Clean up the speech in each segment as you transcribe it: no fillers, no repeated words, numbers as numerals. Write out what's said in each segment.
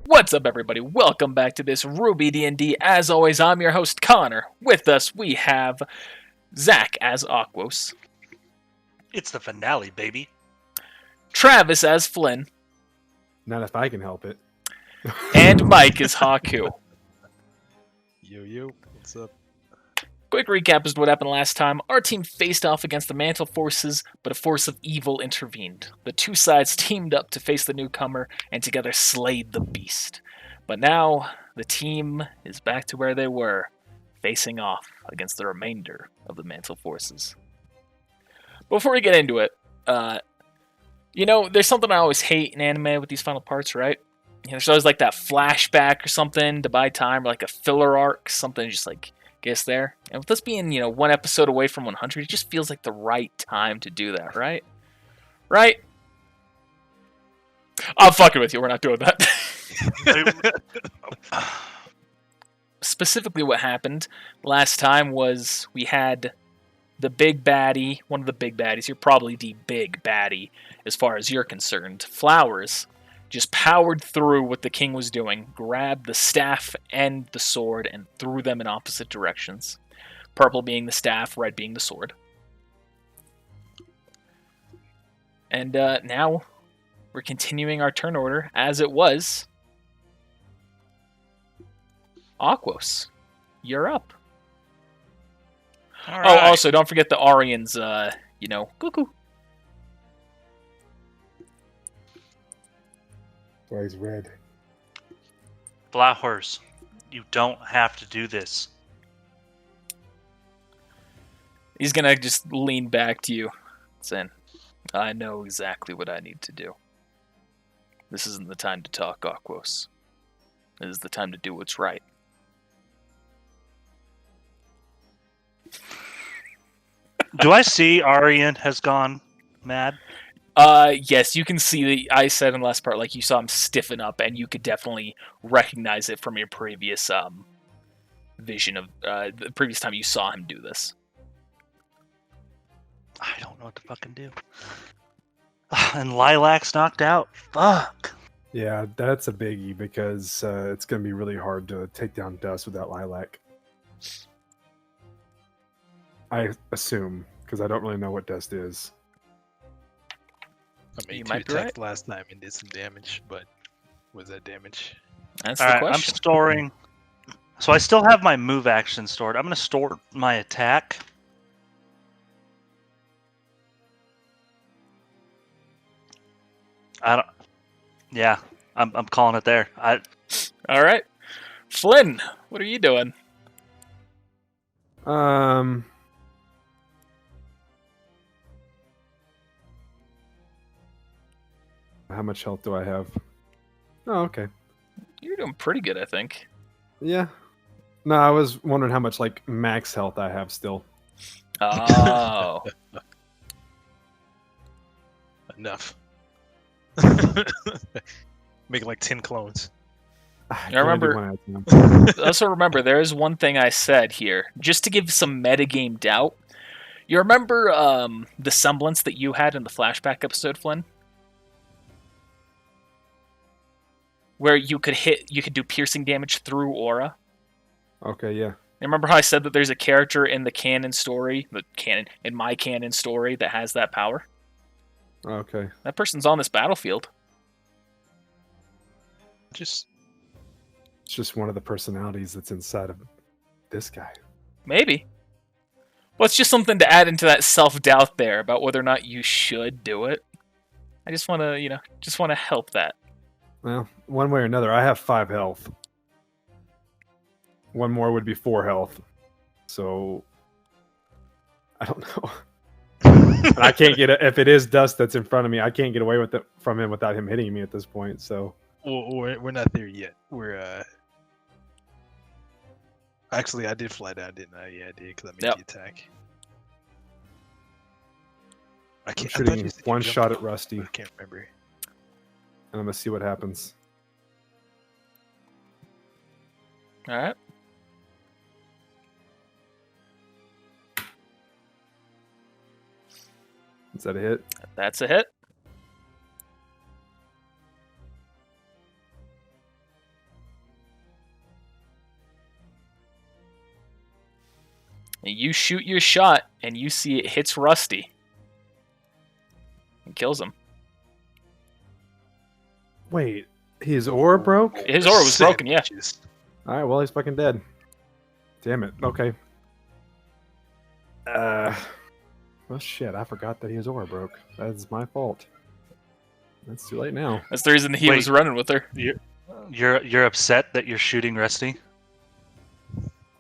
What's up, everybody? Welcome back to this RWBY D&D. As always, I'm your host, Connor. With us, we have Zach as Aquos, It's the finale, baby. Travis as Flynn, Not if I can help it. and Mike as Haku. Yo, what's up? Quick recap as to what happened last time. Our team faced off against the Mantle forces, but a force of evil intervened. The two sides teamed up to face the newcomer, and together slayed the beast. But now, the team is back to where they were, facing off against the remainder of the Mantle forces. Before we get into it, there's something I always hate in anime with these final parts, right? There's always like that flashback or something to buy time, or like a filler arc, something just like gets there. And with us being, one episode away from 100, it just feels like the right time to do that, right? Right? I'm fucking with you. We're not doing that. Specifically, what happened last time was we had the big baddie, one of the big baddies. You're probably the big baddie as far as you're concerned. Flowers just powered through what the king was doing, grabbed the staff and the sword, and threw them in opposite directions. Purple being the staff, red being the sword. And now we're continuing our turn order as it was. Aquos, you're up. All Oh, right. also, don't forget the Arians, cuckoo. Why he's red. Flowers, you don't have to do this. He's gonna just lean back to you, saying, I know exactly what I need to do. This isn't the time to talk, Aquos. This is the time to do what's right. Do I see Aryan has gone mad? Yes, you can see I said in the last part, like, you saw him stiffen up, and you could definitely recognize it from your previous, vision of, the previous time you saw him do this. I don't know what to fucking do. And Lilac's knocked out. Fuck. Yeah, that's a biggie because it's going to be really hard to take down Dust without Lilac. I assume, because I don't really know what Dust is. I mean, You two might be attacks right. last time and did some damage, but was that damage? That's All the right, I'm question. storing. So I still have my move action stored. I'm going to store my attack. I don't. Yeah, I'm calling it there. All right. Flynn, what are you doing? How much health do I have? Oh, okay. You're doing pretty good, I think. Yeah. No, I was wondering how much like max health I have still. Oh. Enough. Make like 10 clones. I I remember- can only do one at a time. Also remember, there is one thing I said here, just to give some metagame doubt. You remember the semblance that you had in the flashback episode, Flynn? Where you could do piercing damage through aura? Okay, yeah. Remember how I said that there's a character in in my canon story that has that power? Okay. That person's on this battlefield. Just It's just one of the personalities that's inside of this guy. Maybe. Well, it's just something to add into that self-doubt there about whether or not you should do it. I just want to, help that. Well, one way or another, I have 5 health. One more would be 4 health. So I don't know. And I can't get it if it is Dust that's in front of me. I can't get away with it from him without him hitting me at this point. So we're not there yet. We're actually I did fly down, didn't I? Yeah, I did because I made Yep. the attack. I'm thought shooting you said you one jumped shot at off, Rusty, but and I can't remember. I'm gonna see what happens. All right. Is that a hit? That's a hit. And you shoot your shot, and you see it hits Rusty. And kills him. Wait, his aura broke? His aura was broken, yeah. All right, well, he's fucking dead. Damn it. Okay. Well, shit, I forgot that his aura broke. That's my fault. That's too late now. That's the reason he was running with her. You're upset that you're shooting Rusty?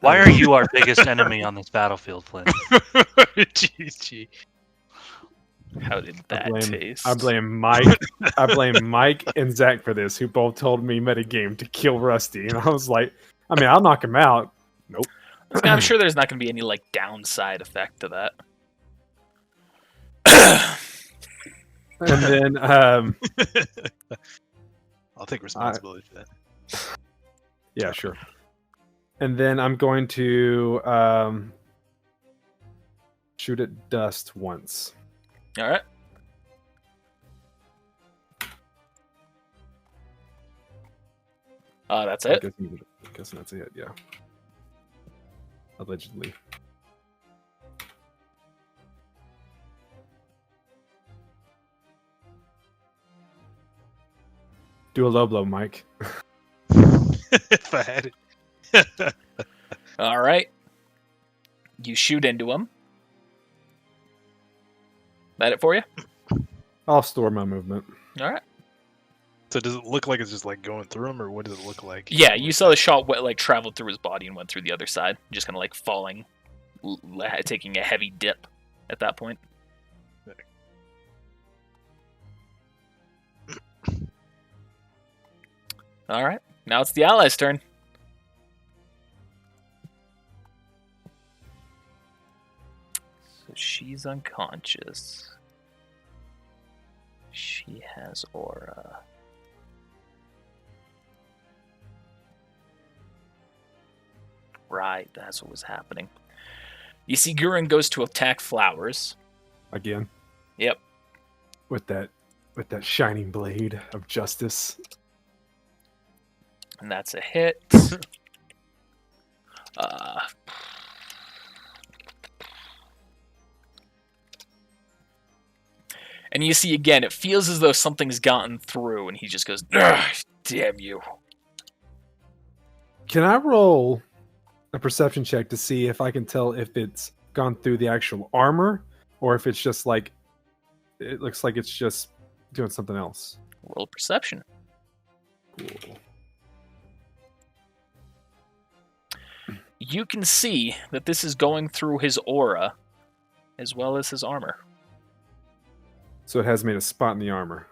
Why are you our biggest enemy on this battlefield, Flynn? GG. How did that taste? I blame Mike. I blame Mike and Zach for this, who both told me metagame to kill Rusty, and I was like, I mean, I'll knock him out. Nope. I'm sure there's not going to be any like downside effect to that. And then, I'll take responsibility for that. yeah, sure. And then I'm going to shoot at Dust once. All right. That's it. I'm guessing that's it. Yeah. Allegedly. Do a low blow, Mike. If I had it. All right. You shoot into him. That it for you? I'll store my movement. All right. So does it look like it's just like going through him, or what does it look like? Yeah, you saw the shot like traveled through his body and went through the other side, just kind of like falling, taking a heavy dip at that point. All right. Now it's the allies' turn. So she's unconscious. She has aura. Right, that's what was happening. You see Gurren goes to attack Flowers. Again. Yep. With that shining blade of justice. And that's a hit. And you see again, it feels as though something's gotten through, and he just goes, damn you. Can I roll a perception check to see if I can tell if it's gone through the actual armor, or if it's just like, it looks like it's just doing something else? Roll perception. Cool. You can see that this is going through his aura as well as his armor. So it has made a spot in the armor.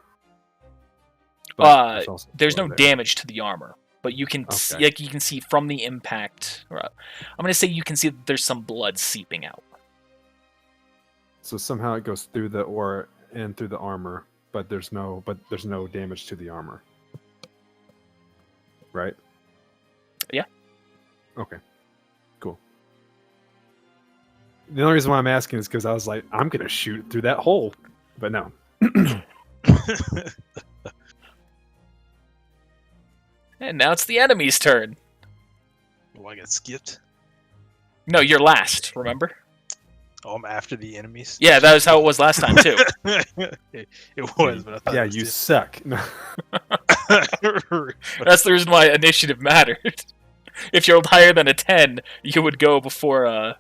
There's no damage to the armor, but you can see, like you can see from the impact. I'm going to say you can see that there's some blood seeping out. So somehow it goes through the aura and through the armor, but there's no damage to the armor. Right? Yeah. Okay. Cool. The only reason why I'm asking is because I was like, I'm gonna shoot through that hole, but no. And now it's the enemy's turn. Oh, I got skipped. No, you're last. Remember? Oh, I'm after the enemies. Yeah, that was how it was last time too. it was, but I thought. Yeah, it was you just... suck. No. That's the reason why initiative mattered. If you rolled higher than a 10, you would go before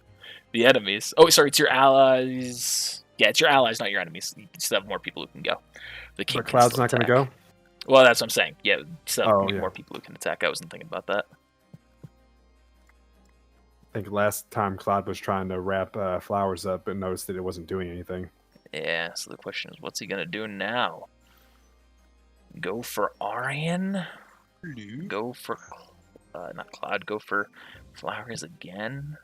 the enemies. Oh, sorry, it's your allies. Yeah, it's your allies, not your enemies. You still have more people who can go. The king. But Cloud's not going to go? Well, that's what I'm saying. Yeah, still have yeah. more people who can attack. I wasn't thinking about that. I think last time Cloud was trying to wrap Flowers up and noticed that it wasn't doing anything. Yeah, so the question is, what's he going to do now? Go for Aryan? Go for... not Cloud, go for Flowers again?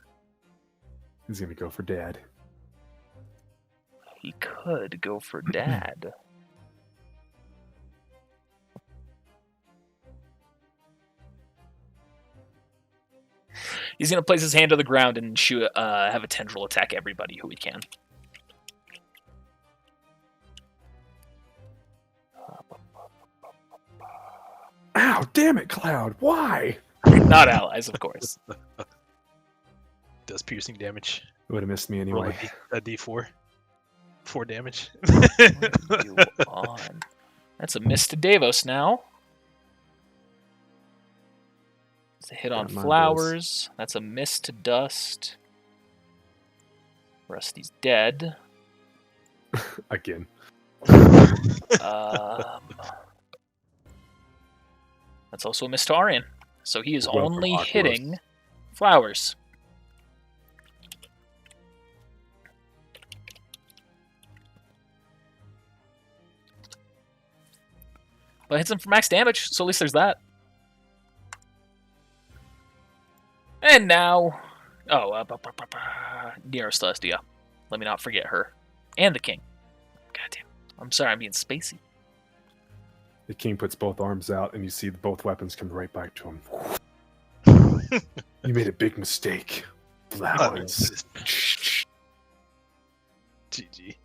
He's going to go for Dad. He could go for Dad. He's going to place his hand on the ground and shoot, have a tendril attack everybody who he can. Ow, damn it, Cloud. Why? Not allies, of course. does piercing damage. It would have missed me Roll anyway. a D4. 4 damage. What are you on? That's a miss to Davos now. It's a hit on Yeah, mine Flowers. That's a miss to Dust. Rusty's dead. Again. Um, that's also a miss to Arian. So he is Welcome, only Aquos. hitting Flowers. But hits him for max damage, so at least there's that. And now... Oh, Nero Celestia. Let me not forget her. And the king. Goddamn. I'm sorry, I'm being spacey. The king puts both arms out, and you see both weapons come right back to him. You made a big mistake. Flowers. GG.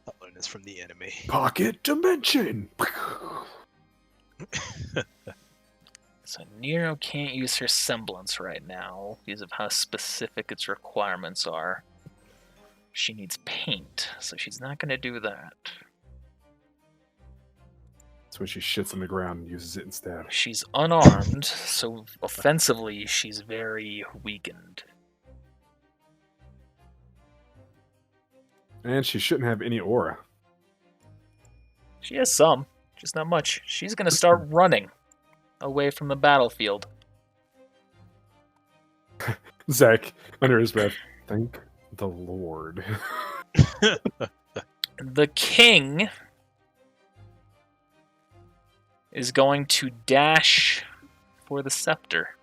I'll learn this from the enemy. Pocket dimension. So Nero can't use her semblance right now because of how specific its requirements are. She needs paint, so she's not going to do that. That's when she shits on the ground and uses it instead. She's unarmed, so offensively she's very weakened. And she shouldn't have any aura. She has some, just not much. She's going to start running away from the battlefield. Zach, under his breath, thank the Lord. The king is going to dash for the scepter,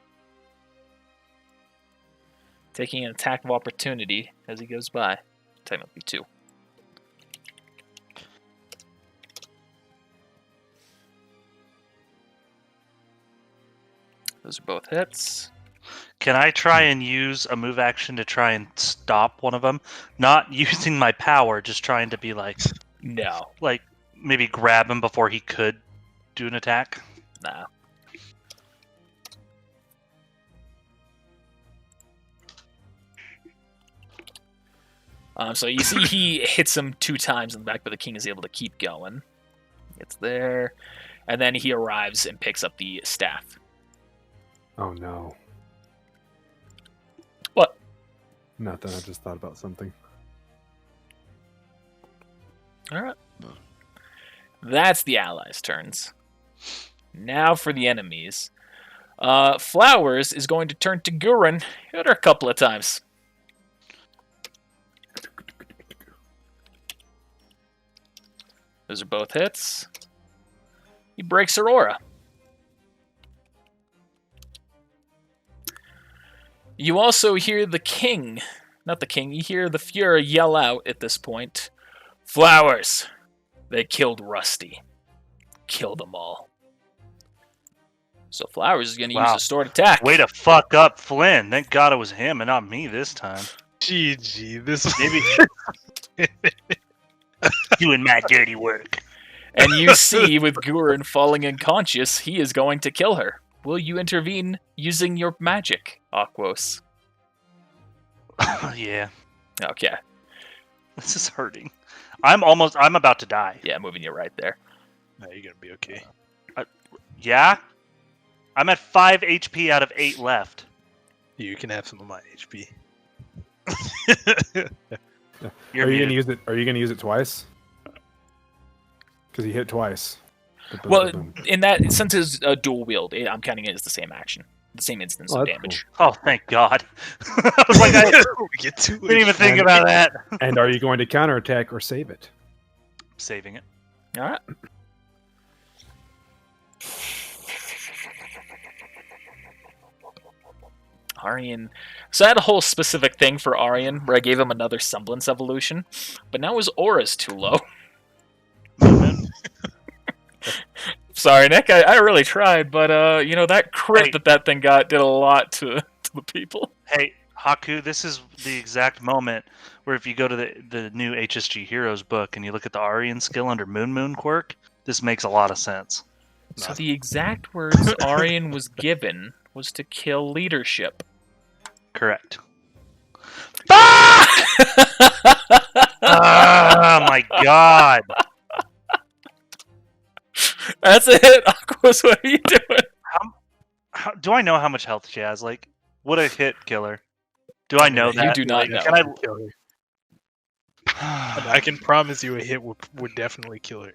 taking an attack of opportunity as he goes by. Technically 2. Those are both hits. Can I try and use a move action to try and stop one of them? Not using my power, just trying to be like No. Maybe grab him before he could do an attack? Nah. So you see he hits him 2 times in the back, but the king is able to keep going. It's there. And then he arrives and picks up the staff. Oh no. What? Nothing, I just thought about something. Alright. That's the allies' turns. Now for the enemies. Flowers is going to turn to Gurren. Hit her a couple of times. Those are both hits. He breaks her aura. You also hear the king, not the king, you hear the Fuhrer yell out at this point, "Flowers! They killed Rusty. Kill them all." So Flowers is going to use a sword attack. Way to fuck up Flynn. Thank God it was him and not me this time. GG. This Maybe doing my dirty work. And you see, with Gurren falling unconscious, he is going to kill her. Will you intervene using your magic, Aquos? Yeah. Okay. This is hurting. I'm about to die. Yeah, moving you right there. No, you're gonna be okay. Yeah? I'm at 5 HP out of 8 left. You can have some of my HP. You're Are you muted. gonna use it? Are you gonna use it twice? Because he hit twice. Well, in that, since it's a dual wield, I'm counting it as the same action. The same instance Oh, of that's damage. Oh, thank God. I was like, I We get to didn't even think And- about that. And are you going to counterattack or save it? Saving it. Alright. Aryan. So I had a whole specific thing for Aryan where I gave him another semblance evolution, but now his aura's too low. Sorry, Nick. I really tried, but that crit Hey. that thing got did a lot to the people. Hey, Haku, this is the exact moment where if you go to the new HSG Heroes book and you look at the Aryan skill under Moon quirk, this makes a lot of sense. So No. the exact words Aryan was given was to kill leadership. Correct. Fuck! Oh my god! That's a hit. Aquos, what are you doing? Do I know how much health she has? Like, would a hit kill her? Do I know that? You do not Like, know. Can I? Kill her. I can promise you a hit would definitely kill her.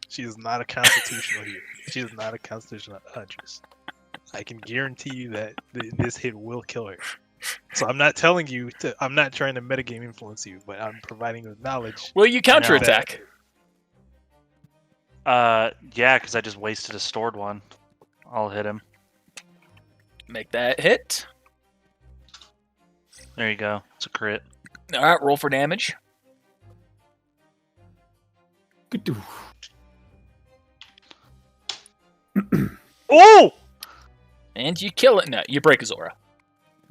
She is not a constitutional healer. She is not a constitutional huntress. I can guarantee you that this hit will kill her. So I'm not telling you to. I'm not trying to metagame influence you, but I'm providing you with knowledge. Will you counterattack? Yeah, because I just wasted a stored one. I'll hit him. Make that hit. There you go. It's a crit. All right, roll for damage. Oh! And you kill it. No, you break his aura.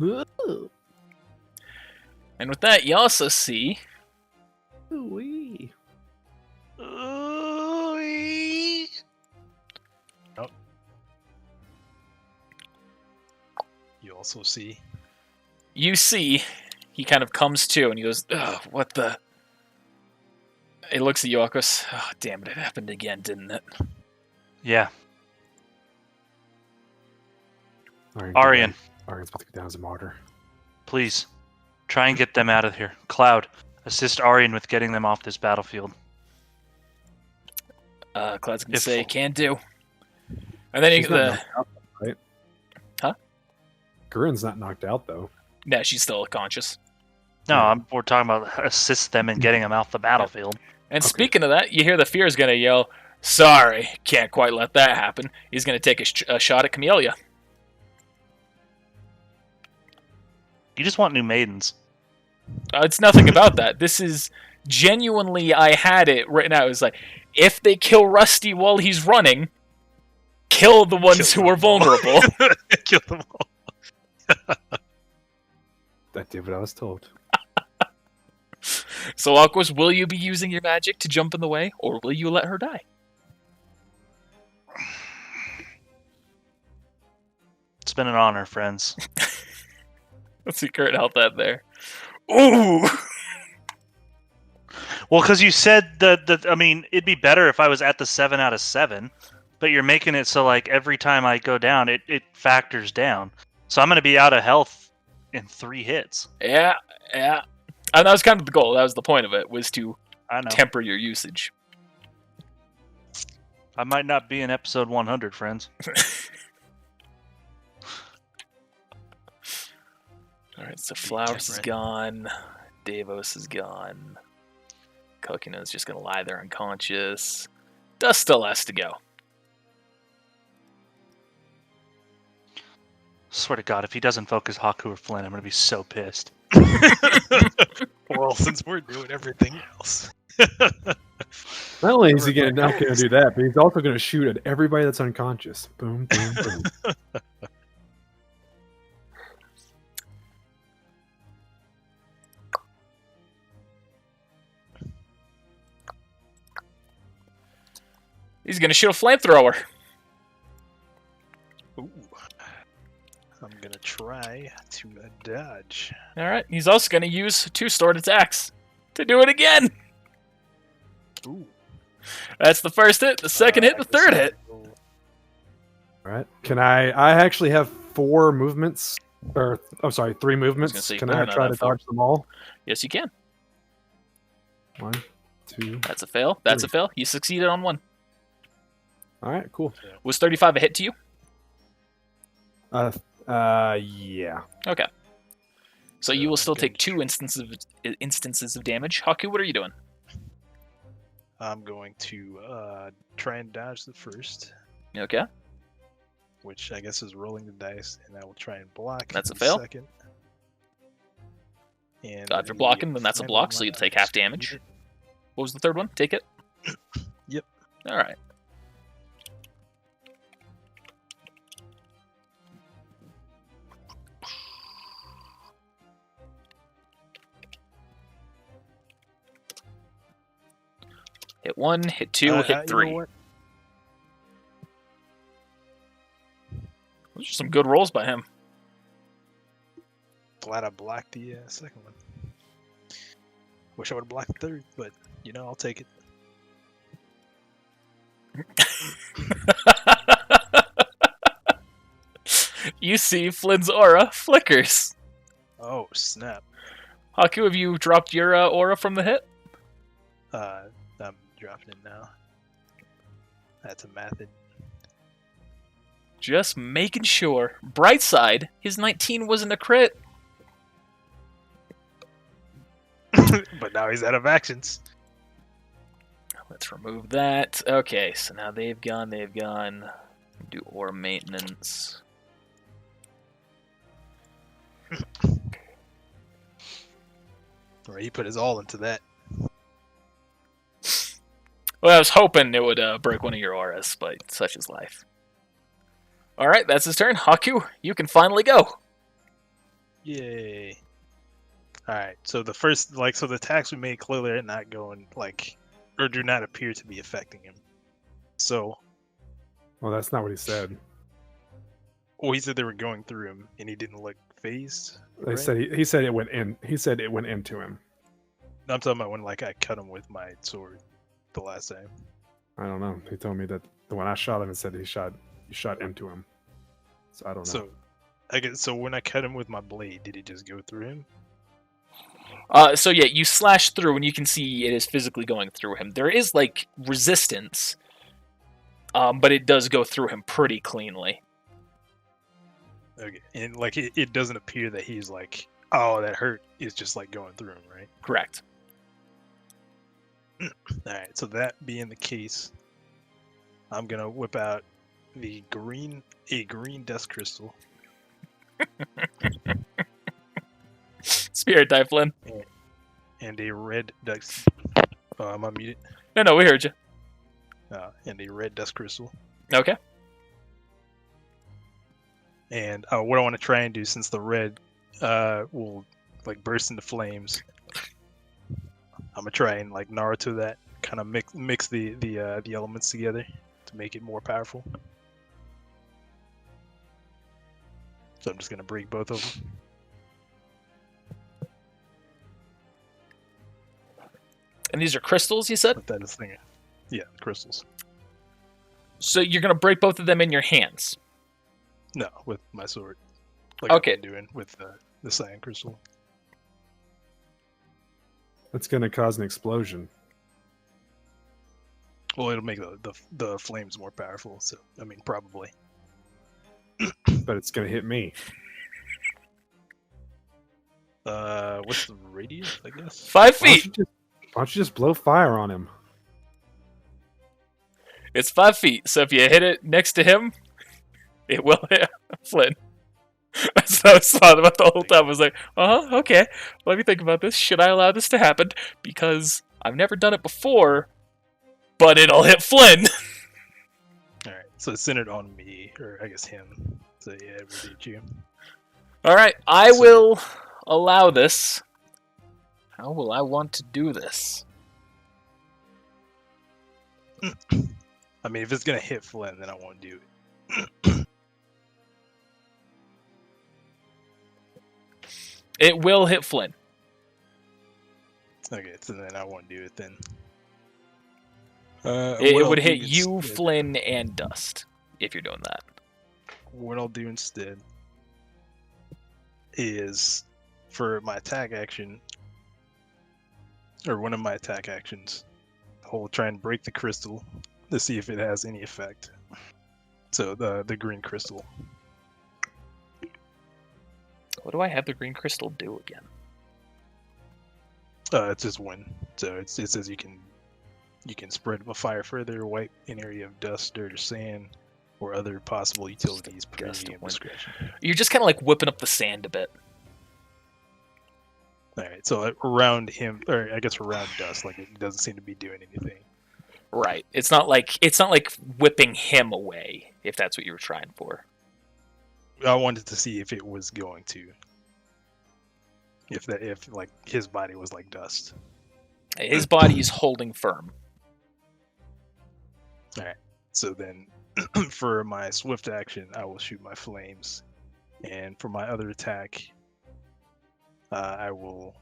Ooh. And with that, you also see Ooh-wee. You also see. he kind of comes to and he goes, "Ugh, what the?" He looks at Yokos. Oh, damn it happened again, didn't it? Yeah. Arian's about to go down as a martyr. Please. Try and get them out of here. Cloud, assist Arian with getting them off this battlefield. Cloud's gonna say, "Can do." And then She's not knocked out, right? Huh? Gurren's not knocked out though. No, she's still conscious. No, we're talking about assist them in getting them off the battlefield. And speaking of that, you hear the Fear's gonna yell, "Sorry, can't quite let that happen." He's gonna take a shot at Camellia. You just want new maidens. It's nothing about that. This is genuinely, I had it right now. It's like, if they kill Rusty while he's running, kill the ones who are vulnerable. Kill them all. That did what I was told. So, Aquas, will you be using your magic to jump in the way, or will you let her die? It's been an honor, friends. Let's see current health at there. Ooh! Well, because you said that, I mean, it'd be better if I was at the 7 out of 7, but you're making it so, like, every time I go down, it factors down. So I'm going to be out of health in 3 hits. Yeah. And that was kind of the goal. That was the point of it, was to I know. temper your usage. I might not be in episode 100, friends. Alright, so Flowers is gone. Davos is gone. Kokino's just gonna lie there unconscious. Dust still has to go. Swear to God, if he doesn't focus Haku or Flynn, I'm going to be so pissed. Well, since we're doing everything else. Not only is he not going to do that, but he's also going to shoot at everybody that's unconscious. Boom, boom, boom. He's gonna shoot a flamethrower. Ooh. I'm gonna try to dodge. Alright, he's also gonna use 2 stored attacks to do it again. Ooh. That's the first hit, the second hit, the third hit. All right. Can I actually have 4 movements, or I'm sorry, 3 movements. say, Can no, I no, try no, to 4. dodge them all? Yes, you can. 1, 2. That's a fail. That's a fail. You succeeded on 1. All right, cool. Was 35 a hit to you? Yeah. Okay. So you will still Okay. take 2 instances of damage. Haku, what are you doing? I'm going to try and dodge the first, Okay. which I guess is rolling the dice, and I will try and block. That's a the fail. Second. And If you're blocking, then that's a final block, so one, you'll take half damage. What was the third one? Take it? Yep. Alright. Hit 1, hit 2, hit 3. You know what? Let's Some good rolls by him. Glad I blocked the second one. Wish I would have blocked the third, but I'll take it. You see Flynn's aura flickers. Oh snap! Haku, have you dropped your aura from the hit? I'm dropping it now. That's a method. Just making sure. Bright side, his 19 wasn't a crit. But now he's out of actions. Let's remove that. Okay, so now they've gone. Do aura maintenance. Or he put his all into that. Well, I was hoping it would break one of your auras, but such is life. Alright, that's his turn. Haku, you can finally go. Yay. Alright, so the first, so the attacks we made clearly are not going, or do not appear to be affecting him. So. Well, that's not what he said. Well, he said they were going through him, and he didn't look phased. They said he said it went in. He said it went into him. I'm talking about when, I cut him with my sword the last time. I don't know. He told me that when I shot him, it said you shot into him. So I don't know. So when I cut him with my blade, did it just go through him? So yeah, you slash through, and you can see it is physically going through him. There is resistance, but it does go through him pretty cleanly. Okay, and it doesn't appear that he's oh, that hurt. It's just going through him, right? Correct. All right. So that being the case, I'm gonna whip out a green dust crystal. Spirit die, Flynn. And a red dust. Oh, am I muted? No, we heard you. And a red dust crystal. Okay. And what I want to try and do, since the red will burst into flames, I'm gonna try and Naruto that, kind of mix the elements together to make it more powerful. So I'm just gonna break both of them. And these are crystals, you said? Put that in the thing. Yeah, crystals. So you're gonna break both of them in your hands? No, with my sword. Okay. I've been doing with the cyan crystal. That's going to cause an explosion. Well, it'll make the flames more powerful. So probably. But it's going to hit me. What's the radius? I guess 5 feet. Why don't you just blow fire on him? It's 5 feet. So if you hit it next to him, it will hit Flynn. That's what I was thought about the whole time. I was like, okay. Let me think about this. Should I allow this to happen? Because I've never done it before, but it'll hit Flynn. Alright, so it's centered on me, or I guess him. So yeah, it will hit you. Alright, I will allow this. How will I want to do this? If it's gonna hit Flynn, then I won't do it. It will hit Flynn. Okay, so then I won't do it then. It would hit you, Flynn, and Dust, if you're doing that. What I'll do instead is, for my attack action, or one of my attack actions, I'll try and break the crystal to see if it has any effect. So the green crystal. What do I have the green crystal do again? It's just one. So it says you can spread a fire further, wipe an area of dust, dirt, or sand, or other possible utilities per your discretion. You're just kind of whipping up the sand a bit. All right, so around him, or I guess around dust, it doesn't seem to be doing anything. Right. It's not like whipping him away, if that's what you were trying for. I wanted to see if it was going to, if his body was like dust. His body is holding firm. All right. So then, for my swift action, I will shoot my flames, and for my other attack, I will.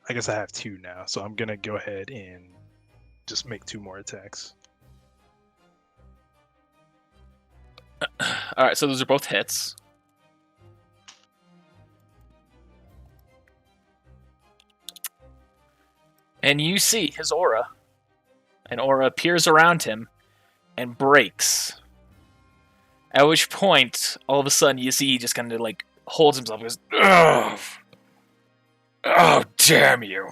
I guess I have 2 now, so I'm gonna go ahead and just make 2 more attacks. All right, so those are both hits. And you see his aura. An aura appears around him and breaks. At which point, all of a sudden, you see he just kind of like holds himself and goes, "Ugh! Oh, damn you!"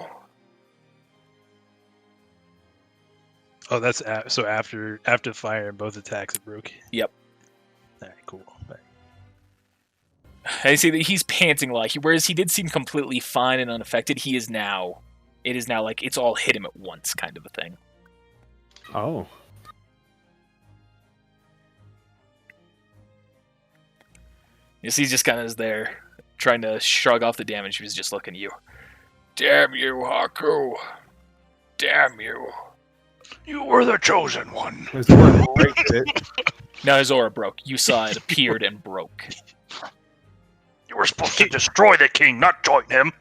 Oh, that's so after firing both attacks, it broke. Yep. All right, cool. All right. I see that he's panting a lot. Whereas he did seem completely fine and unaffected, it is now like it's all hit him at once, kind of a thing. Oh. You see, he just kind of is there, trying to shrug off the damage. He was just looking at you. Damn you, Haku! Damn you! You were the chosen one. His aura breaks it. Now his aura broke. You saw it appeared and broke. You were supposed to destroy the king, not join him.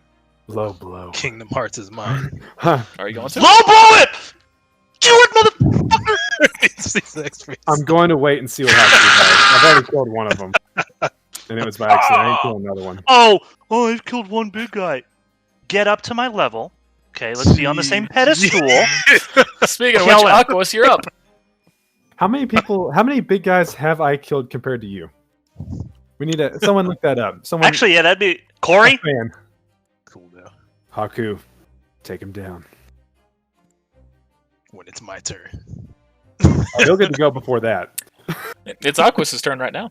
Low blow. Kingdom Hearts is mine. Huh. Are you going to? Low blow it! Do it, motherfucker! I'm going to wait and see what happens. I've already killed one of them. And it was by accident. I didn't kill another one. Oh, I've killed one big guy. Get up to my level. Okay, let's be on the same pedestal. Speaking of Kill which, him. Aquos, you're up. How many big guys have I killed compared to you? We need someone look that up. Someone Actually, yeah, that'd be Corey. man. Cool though. Haku, take him down. When it's my turn. Oh, he'll get to go before that. It's Aquos' turn right now.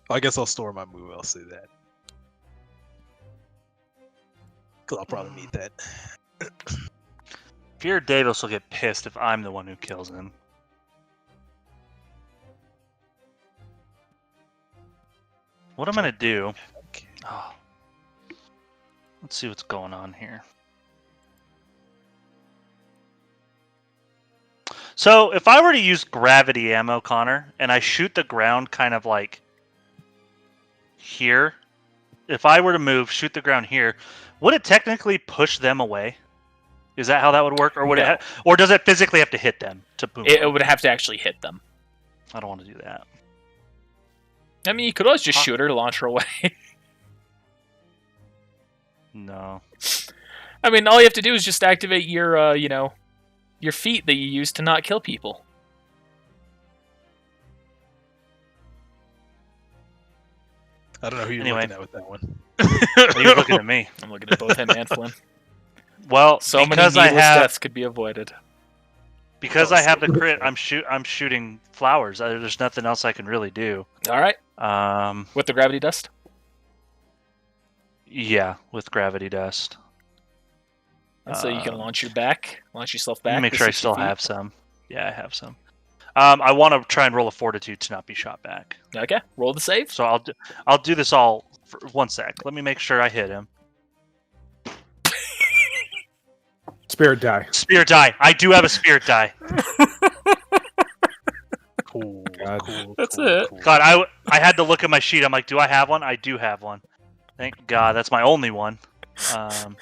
I guess I'll store my move. I'll say that. Cause I'll probably need that. Fear Davis will get pissed if I'm the one who kills him. What I'm gonna do? Okay. Oh, let's see what's going on here. So, if I were to use gravity ammo, Connor, and I shoot the ground kind of like here, if I were to move, shoot the ground here, would it technically push them away? Is that how that would work, or would No. it, or does it physically have to hit them to boom? It would have to actually hit them. I don't want to do that. I mean, you could always just shoot her to launch her away. No. I mean, all you have to do is just activate your, your feat that you use to not kill people. I don't know who you're Anyway. looking at with that one. Are you looking at me? I'm looking at both him and Flynn. Well, So because many I needless have deaths could be avoided. because I have the crit, I'm shooting flowers. There's nothing else I can really do. All right, Um, with the gravity dust. yeah, with gravity dust. And so you can launch yourself back. Let me make the sure I 60 still feet. have some. Yeah, I have some. I want to try and roll a fortitude to not be shot back. Okay, roll the save. So I'll do this all for 1 sec. Let me make sure I hit him. Spirit die. Spirit die. I do have a spirit die. Cool. God. Cool. That's cool, it. Cool. God, I had to look at my sheet. I'm like, do I have one? I do have one. Thank God, that's my only one. I'm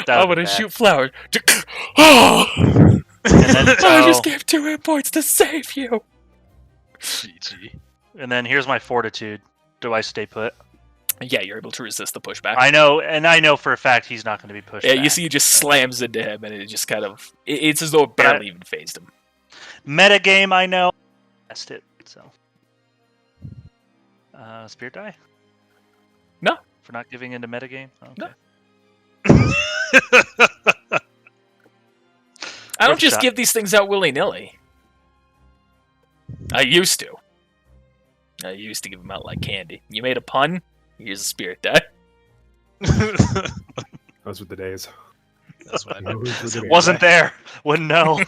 That'd be gonna bad. shoot flowers. Oh! And then, I just so- gave 2 hit points to save you. GG. and then here's my fortitude. Do I stay put? Yeah, you're able to resist the pushback. I know for a fact he's not going to be pushed Yeah, back. you see, he just slams into him, and it just kind of. It's as though it barely even phased him. Metagame, I know. Test it, so. Spirit die? No. For not giving into metagame? Okay. No. I don't Rough just shot. give these things out willy-nilly. I used to. I used to give them out like candy. You made a pun? Here's a spirit die. Those were the days. That's what I know. Those were the days. Wasn't there. Wouldn't know.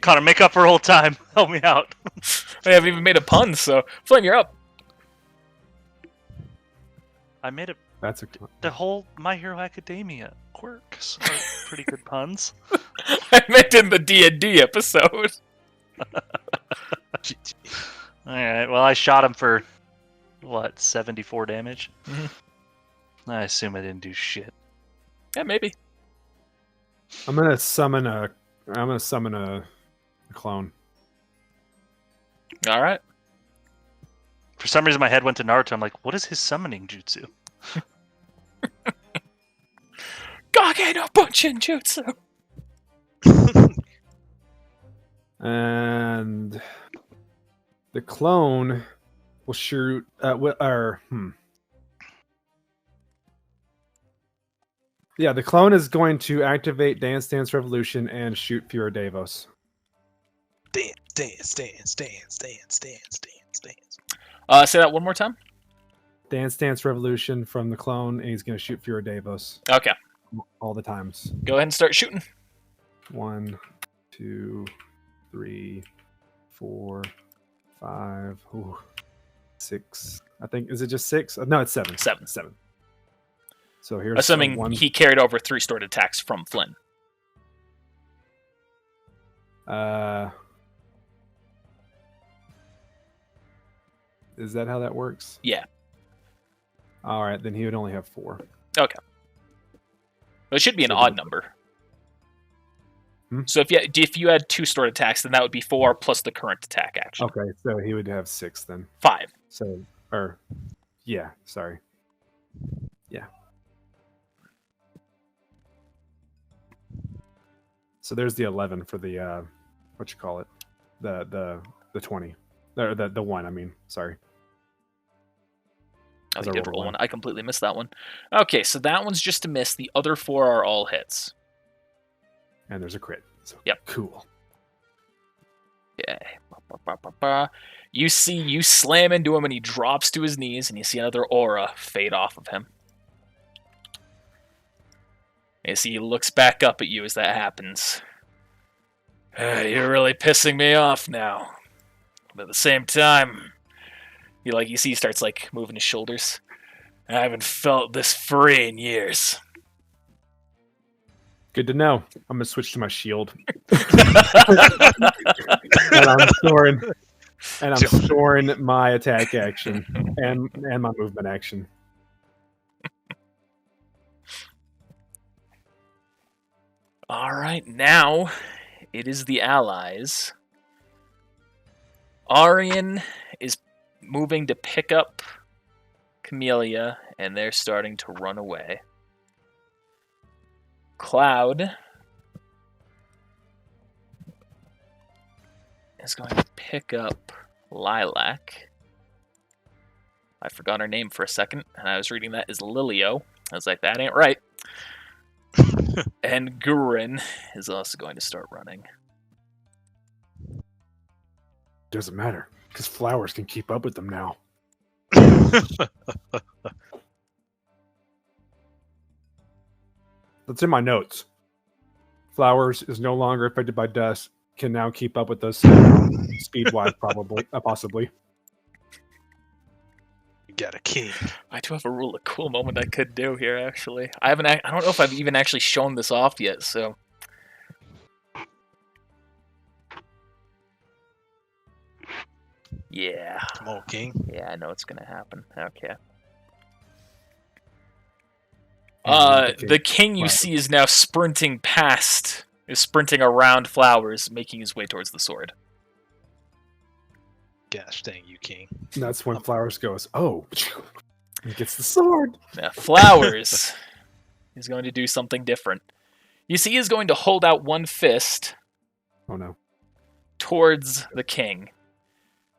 Connor, make up for old time. Help me out. I haven't even made a pun, so Flynn, you're up. I made a... That's a The whole My Hero Academia quirks are pretty good puns. I meant in the D&D episode. GG. All right. Well, I shot him for what, 74 damage. Mhm. I assume I didn't do shit. Yeah, maybe. I'm gonna summon a clone. All right. For some reason, my head went to Naruto. I'm like, what is his summoning jutsu? Gage no Bunshin Jutsu. And the clone will shoot. Yeah, the clone is going to activate Dance Dance Revolution and shoot Fura Davos. Dance. Say that one more time. Dance Dance Revolution from the clone, and he's going to shoot Fura Davos Okay. all the times. Go ahead and start shooting. 1, 2, 3, 4, 5, 6. I think, is it just 6? No, it's 7. 7. 7. So here's Assuming one. he carried over 3 stored attacks from Flynn. Is that how that works? Yeah. All right, then he would only have 4. Okay. It should be an So odd number. Hmm? So if you had 2 stored attacks, then that would be 4 plus the current attack action. Okay, so he would have 6 then. 5. So, yeah, sorry. Yeah. So there's the 11 for the what you call it, the 20, or the 1. I mean, sorry. Oh, As you I did roll roll one. one. I completely missed that one. Okay, so that one's just a miss. The other 4 are all hits. And there's a crit. So Yep. Cool. Yeah. You slam into him and he drops to his knees, and you see another aura fade off of him. You see he looks back up at you as that happens. You're really pissing me off now. But at the same time, you see he starts like moving his shoulders. I haven't felt this free in years. Good to know. I'm gonna switch to my shield. And I'm storing my attack action and my movement action. All right, now it is the allies. Arian is moving to pick up Camellia, and they're starting to run away. Cloud is going to pick up Lilac. I forgot her name for a second, and I was reading that as Lilio. I was like, that ain't right. And Gurin is also going to start running. Doesn't matter, because Flowers can keep up with them now. That's in my notes. Flowers is no longer affected by dust. Can now keep up with us speed-wise, possibly. You got a king. I do have a cool moment I could do here, actually. I don't know if I've even actually shown this off yet, so... Yeah. Come on, king. Yeah, I know it's gonna happen. Okay. The king you see is now sprinting around Flowers, making his way towards the sword. Gosh dang you, king. And that's when Flowers goes, oh, and gets the sword. Now, Flowers is going to do something different. You see, he's going to hold out one fist. Oh no. Towards the king. At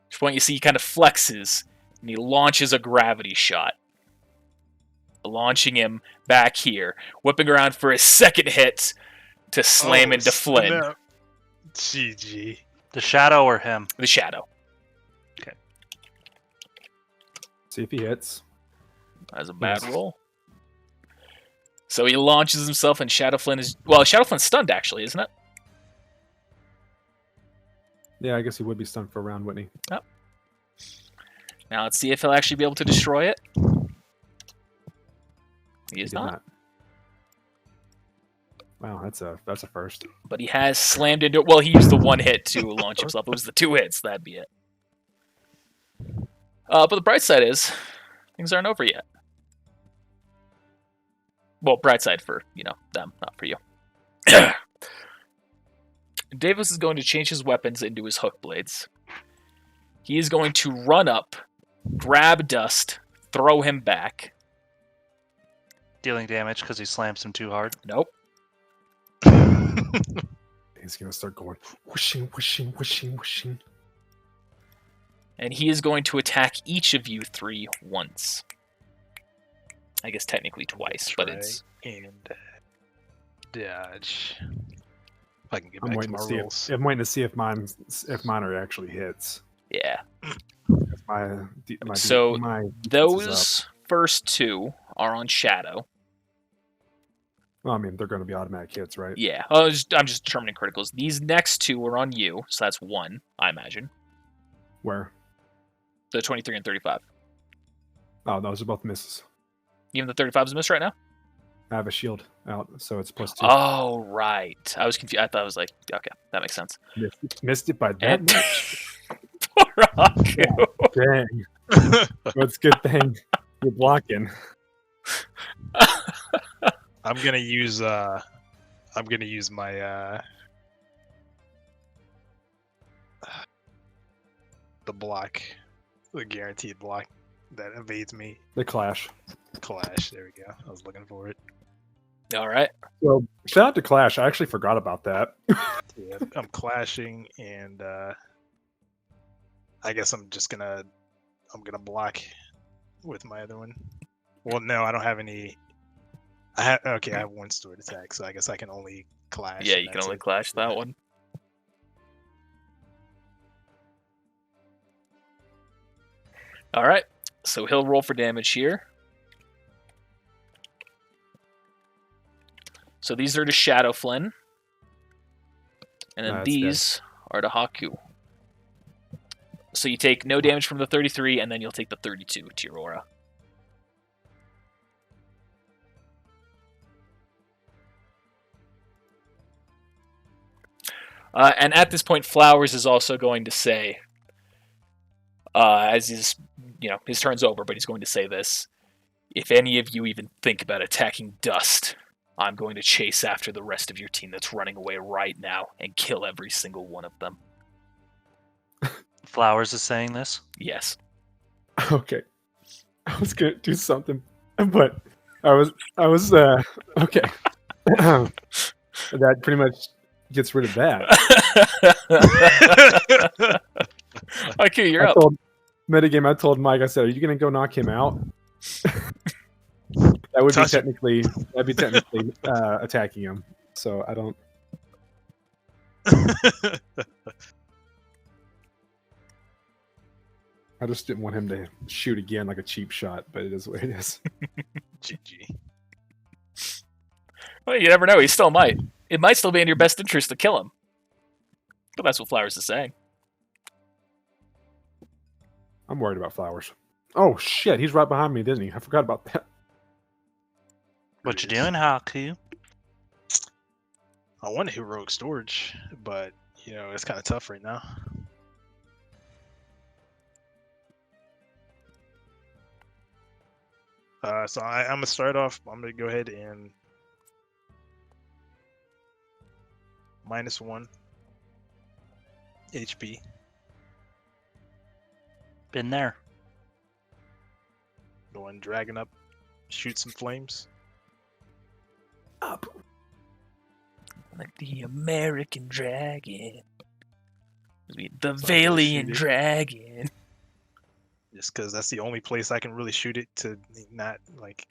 which point you see he kind of flexes, and he launches a gravity shot. Launching him back here, whipping around for his second hit to slam into Flynn. Snap. GG. The shadow or him? The shadow. See if he hits. That's a bad roll. So he launches himself, and Shadow Flynn is... Well, Shadow Flynn's stunned, actually, isn't it? Yeah, I guess he would be stunned for a round, wouldn't he? Yep. Now let's see if he'll actually be able to destroy it. He is did not. Wow, that's a first. But he has slammed into. Well, he used the one hit to launch himself. It was the 2 hits. That'd be it. But the bright side is, things aren't over yet. Well, bright side for them, not for you. Davis is going to change his weapons into his hook blades. He is going to run up, grab Dust, throw him back. Dealing damage because he slams him too hard. Nope. He's gonna start going whooshing, whooshing, whooshing, whooshing. And he is going to attack each of you 3 once. I guess technically twice, but it's... And dodge. If I can get I'm back to waiting my to see. rolls. I'm waiting to see if mine are actually hits. Yeah. My So, my defense is Those first 2 are on Shadow. Well, I mean, they're going to be automatic hits, right? Yeah. I'm just determining criticals. These next 2 are on you, so that's 1, I imagine. Where? The 23 and 35. Oh, those are both misses. Even the 35 is a miss right now? I have a shield out, so it's +2. Oh, right. I was confused. I thought it was like, okay, that makes sense. Missed it by that And- much. Poor Haku. Dang. That's a good thing you're blocking. I'm gonna use my the block, the guaranteed block that evades me. The clash. Clash. There we go. I was looking for it. All right. So shout out to Clash. I actually forgot about that. Yeah, I'm clashing, and I guess I'm gonna block with my other one. Well, no, I don't have any. I have 1 stored attack, so I guess I can only clash. Yeah, and you can that's only it. clash that one. All right. So he'll roll for damage here. So these are to Shadow Flynn. And then That's these are to Haku. So you take no damage from the 33, and then you'll take the 32 to your aura. And at this point, Flowers is also going to say, as his turn's over, but he's going to say this: if any of you even think about attacking Dust, I'm going to chase after the rest of your team that's running away right now and kill every single one of them. Flowers is saying this. Yes. Okay. I was gonna do something, but I was okay. That pretty much gets rid of that. Okay, you're I up. told metagame. I told Mike. I said, "Are you gonna go knock him out?" That would Touch be technically attacking him. So I don't. I just didn't want him to shoot again like a cheap shot, but it is what it is. GG. Well, you never know. He still might. It might still be in your best interest to kill him. But that's what Flowers is saying. I'm worried about Flowers. Oh shit, he's right behind me, isn't he? I forgot about that. What you doing, Haku? I want a heroic storage, but it's kind of tough right now. So I'm gonna start off. I'm gonna go ahead and -1 HP. Been there. Going dragon up, shoot some flames. Up. Like the American dragon. The So Valiant shoot it. dragon. Just because that's the only place I can really shoot it to not like.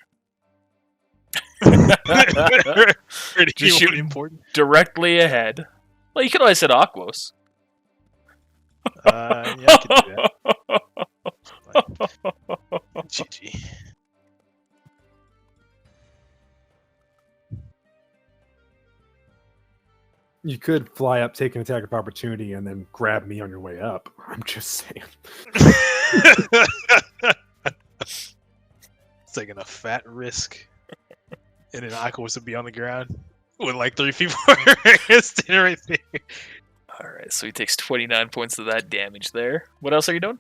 Just shoot important. Directly ahead. Well, you could always hit Aquos. Yeah, I can do that. GG. You could fly up, take an attack of opportunity, and then grab me on your way up. I'm just saying. Taking a fat risk. and then Aquos would be on the ground with like 3 people standing right there. All right, so he takes 29 points of that damage there. What else are you doing?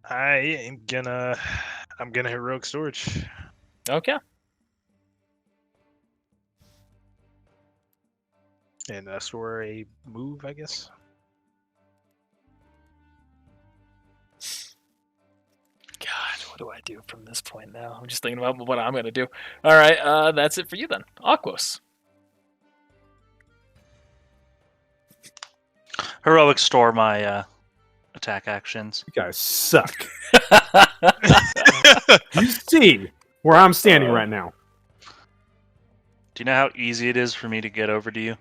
I'm gonna heroic storage. Okay. And store a move, I guess. God, what do I do from this point now? I'm just thinking about what I'm going to do. All right, that's it for you then. Aquos. Heroic store my attack actions. You guys suck. You see where I'm standing right now. Do you know how easy it is for me to get over to you?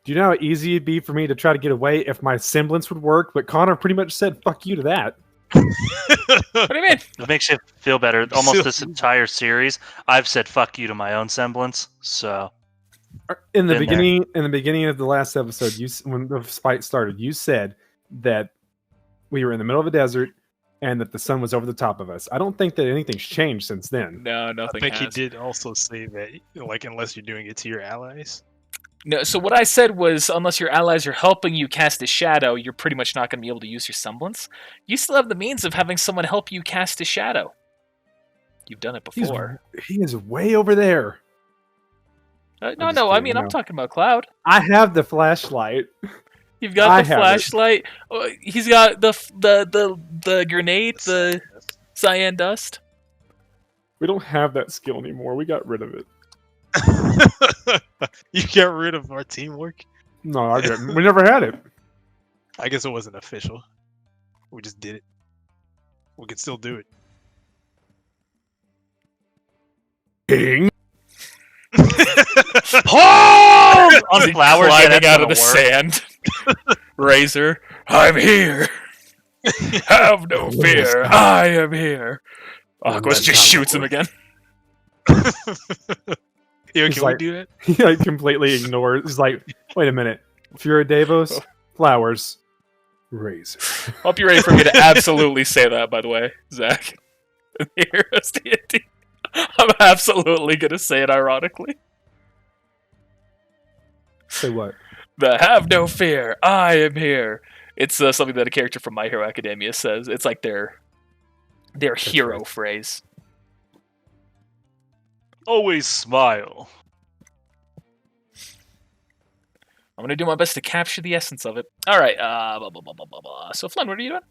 Do you know how easy it'd be for me to try to get away if my semblance would work? But Connor pretty much said, fuck you to that. What do you mean? It makes you feel better. Almost this entire series, I've said fuck you to my own semblance. So In the Been beginning of the last episode, when the fight started, you said that we were in the middle of a desert and that the sun was over the top of us. I don't think that anything's changed since then. No, I nothing think he has. did also say that, like, unless you're doing it to your allies. No, so what I said was, unless your allies are helping you cast a shadow, you're pretty much not going to be able to use your semblance. You still have the means of having someone help you cast a shadow. You've done it before. He is way over there. No, just I kidding, mean, I'm no. talking about Cloud. I have the flashlight. You've got I the have it. flashlight. He's got the grenade, the cyan dust. We don't have that skill anymore. We got rid of it. You got rid of our teamwork? No, I didn't. We never had it. I guess it wasn't official. We just did it. We can still do it. Ding. Hold on Is he flowers. Yeah, climbing that's out of gonna the work. sand. Razor, I'm here. Have no fear. I am here. Aquos that's just not shoots him work. again. Yo, He's can like- we do that? He like completely ignores. He's like, wait a minute. Fury Davos, flowers, razor. Hope you're ready for me to absolutely say that, by the way, Zach. In the Heroes D&D. I'm absolutely going to say it ironically. Say what? The have no fear, I am here. It's something that a character from My Hero Academia says. It's like their hero right. phrase. Always smile. I'm going to do my best to capture the essence of it. All right. Blah, blah, blah, blah, blah, blah. So, Flynn, what are you doing?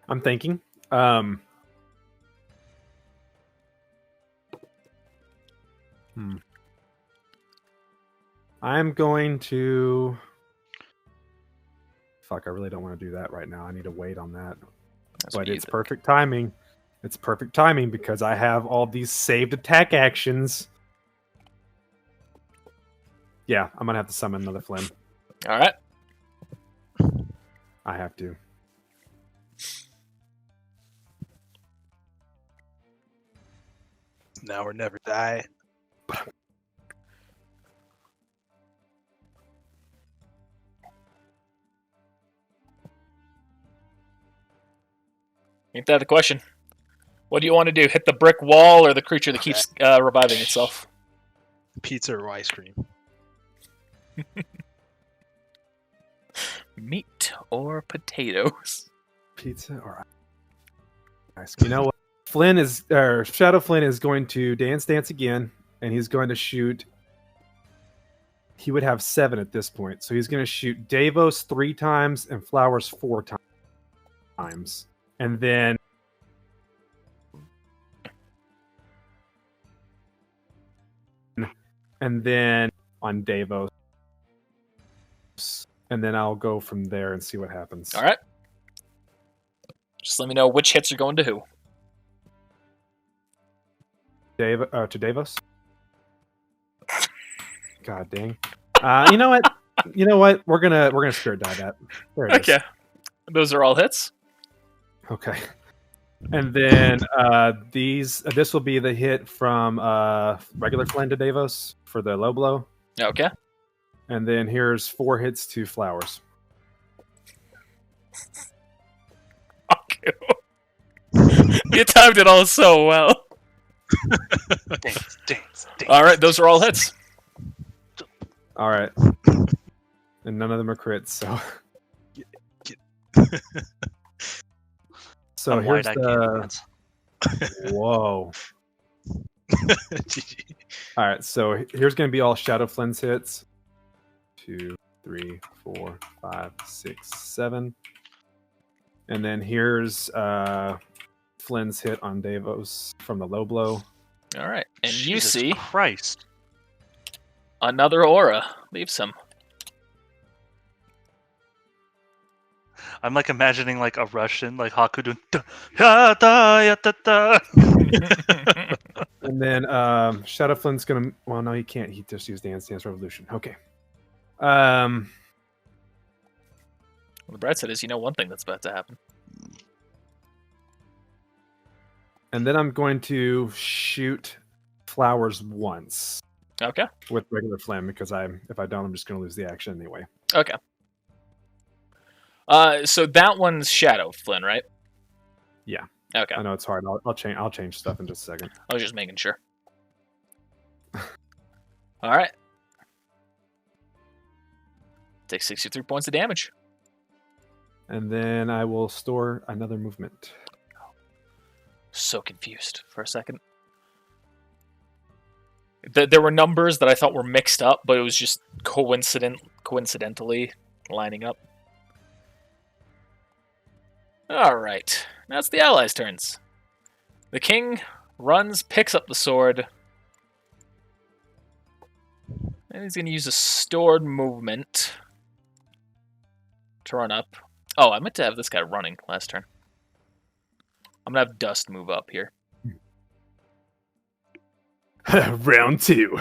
I'm thinking. I'm going to. Fuck, I really don't want to do that right now. I need to wait on that. But it's perfect timing. It's perfect timing because I have all these saved attack actions. Yeah, I'm gonna have to summon another Flynn. All right. I have to. Now or never die. Ain't that the question? What do you want to do? Hit the brick wall or the creature that keeps reviving itself? Pizza or ice cream? Meat or potatoes? Pizza or ice cream? You know what? Shadow Flynn is going to dance again, and he's going to shoot. He would have 7 at this point, so he's going to shoot Davos 3 times and Flowers 4 times, and then on Davos, and then I'll go from there and see what happens. All right. Just let me know which hits are going to who. To Davos. God dang. You know what? You know what? We're gonna spirit die that. There it is. Okay. Those are all hits. Okay. And then this will be the hit from regular Flynn to Davos for the low blow. Okay. And then here's 4 hits to Flowers. Okay. You timed it all so well. Dance. All right, those are all hits. All right. And none of them are crits, so. So I'm here's white, I can't the. dance. Whoa. GG. All right, so here's going to be all Shadow Flynn's hits. 2, 3, 4, 5, 6, 7. And then here's Flynn's hit on Davos from the low blow. All right, and you Jesus see Christ. another aura leaves him. I'm like imagining like a Russian, like Haku doing da da ya da da. And then Shadow Flynn's going to. Well, no, he can't. He just used Dance Revolution. Okay. What Brad said is, you know, one thing that's about to happen. And then I'm going to shoot Flowers once Okay. with regular Flame because if I don't, I'm just going to lose the action anyway. Okay. So that one's Shadow Flynn, right? Yeah. Okay. I know it's hard. I'll change stuff in just a second. I was just making sure. All right. Take 63 points of damage. And then I will store another movement. So confused for a second. There were numbers that I thought were mixed up, but it was just coincidentally lining up. All right. Now it's the allies' turns. The king runs, picks up the sword, and he's going to use a stored movement to run up. Oh, I meant to have this guy running last turn. I'm going to have Dust move up here. Round 2.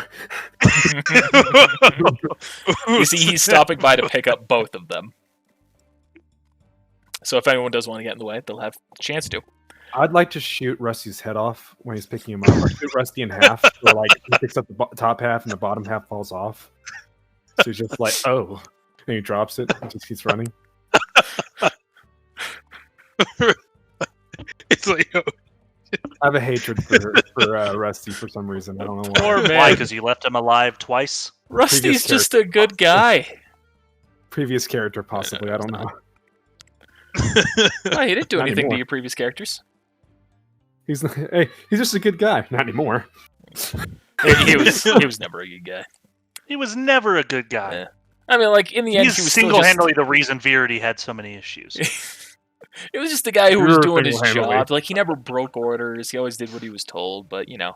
You see, he's stopping by to pick up both of them. So if anyone does want to get in the way, they'll have a chance to. I'd like to shoot Rusty's head off when he's picking him up. Or shoot Rusty in half, so like he picks up the top half and the bottom half falls off. So he's just like, oh, and he drops it and just keeps running. It's like, yo, I have a hatred for Rusty for some reason. I don't know why. Poor man. Why? Because you left him alive twice? Rusty's Previous just a good guy. Previous character, possibly. I don't know. Oh, he didn't do Not anything to anymore. your previous characters. He's just a good guy. Not anymore. He was never a good guy. He was never a good guy. Yeah. I mean, like, in the end, He's he was still single-handedly the reason Verity had so many issues. It was just a guy who was You're doing his single-handedly. job. Like, he never broke orders. He always did what he was told, but, you know.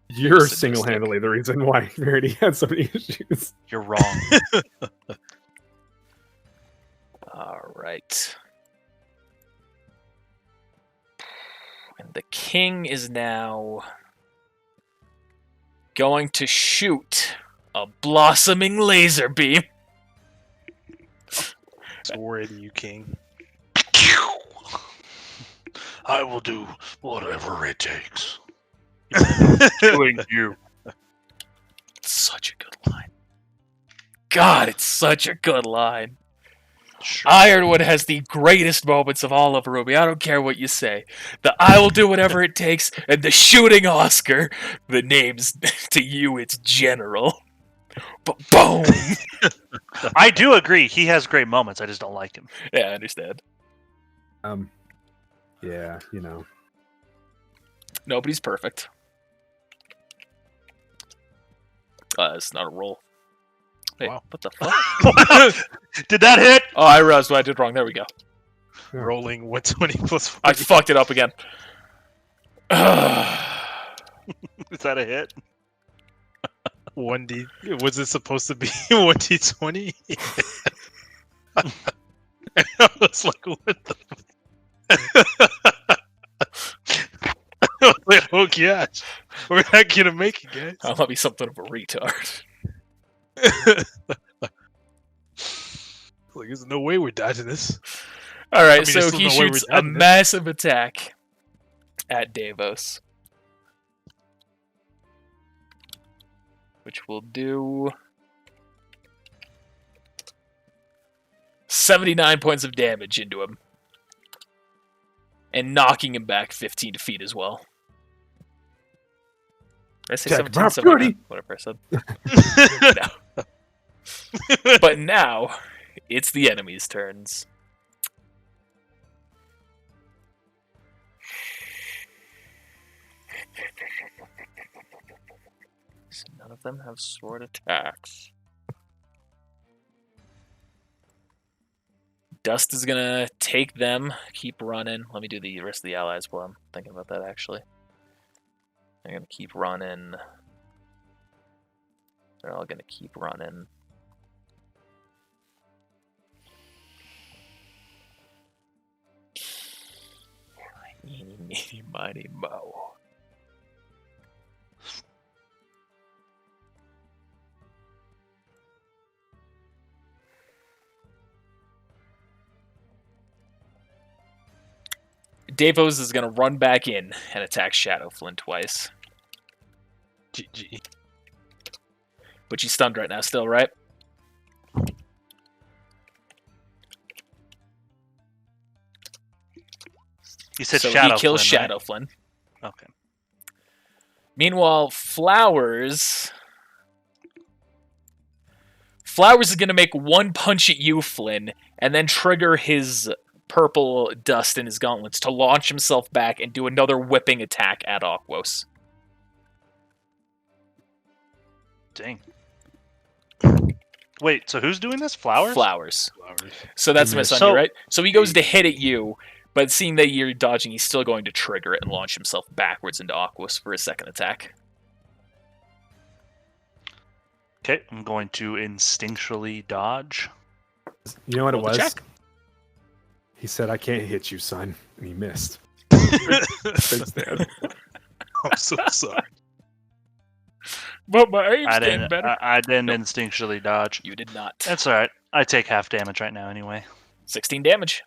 You're Sadistic. single-handedly the reason why Verity had so many issues. You're wrong. All right. And the king is now going to shoot a blossoming laser beam. sword, you king. I will do whatever it takes. Killing you. It's such a good line. God, it's such a good line. Sure. Ironwood has the greatest moments of all of RWBY. I don't care what you say. The I will do whatever it takes, and the shooting Oscar. The name's to you, it's General. But boom! I do agree. He has great moments. I just don't like him. Yeah, I understand. Yeah, you know. Nobody's perfect. It's not a roll. Wait, Wow. what the fuck? Did that hit? Oh, I realized what I did wrong. There we go. Rolling 120 plus 40. I fucked it up again. Is that a hit? 1D. Was it supposed to be 1D20? I was like, what the? I was like, oh gosh, we're not gonna make it, guys. I'll be something of a retard. Like, there's no way we're dodging this. All right, I mean, so there's he no way we're shoots a dodging this. massive attack at Davos. Which will do 79 points of damage into him. And knocking him back 15 feet as well. Did I say Check 17? my 79? Whatever I said. No. But now, it's the enemy's turns. So none of them have sword attacks. Dust is gonna take them, keep running. Let me do the rest of the allies while I'm thinking about that, actually. They're gonna keep running. They're all gonna keep running. Eeny, meeny, miny, moe. Davos is going to run back in and attack Shadowflint twice. GG. But she's stunned right now still, right? You said so Shadow he kills Flynn, right? Shadowflint. Okay. Meanwhile, Flowers is going to make one punch at you, Flynn, and then trigger his purple dust in his gauntlets to launch himself back and do another whipping attack at Aquos. Dang. Wait, so who's doing this? Flowers? Flowers. Flowers. So that's a miss on you, right? So he goes to hit at you, but seeing that you're dodging, he's still going to trigger it and launch himself backwards into Aquos for his second attack. Okay, I'm going to instinctually dodge. You know what Roll it the was? check. He said, "I can't hit you, son," and he missed. Instead. I'm so sorry. But my aim's I getting didn't, better. I didn't instinctually dodge. You did not. That's alright. I take half damage right now anyway. 16 damage.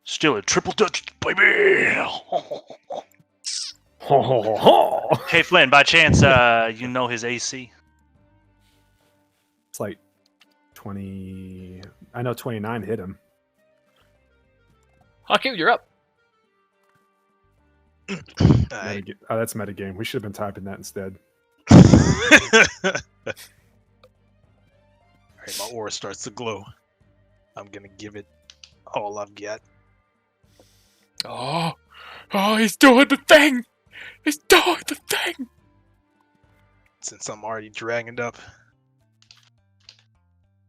Still a triple touch, baby! Ho, ho, ho, ho. Hey Flynn, by chance, you know his AC? It's like 20. I know 29 hit him. Haku, you're up. Alright. Oh, that's metagame. We should have been typing that instead. Alright, my aura starts to glow. I'm gonna give it all I've got. Oh, he's doing the thing! He's doing the thing! Since I'm already dragging up,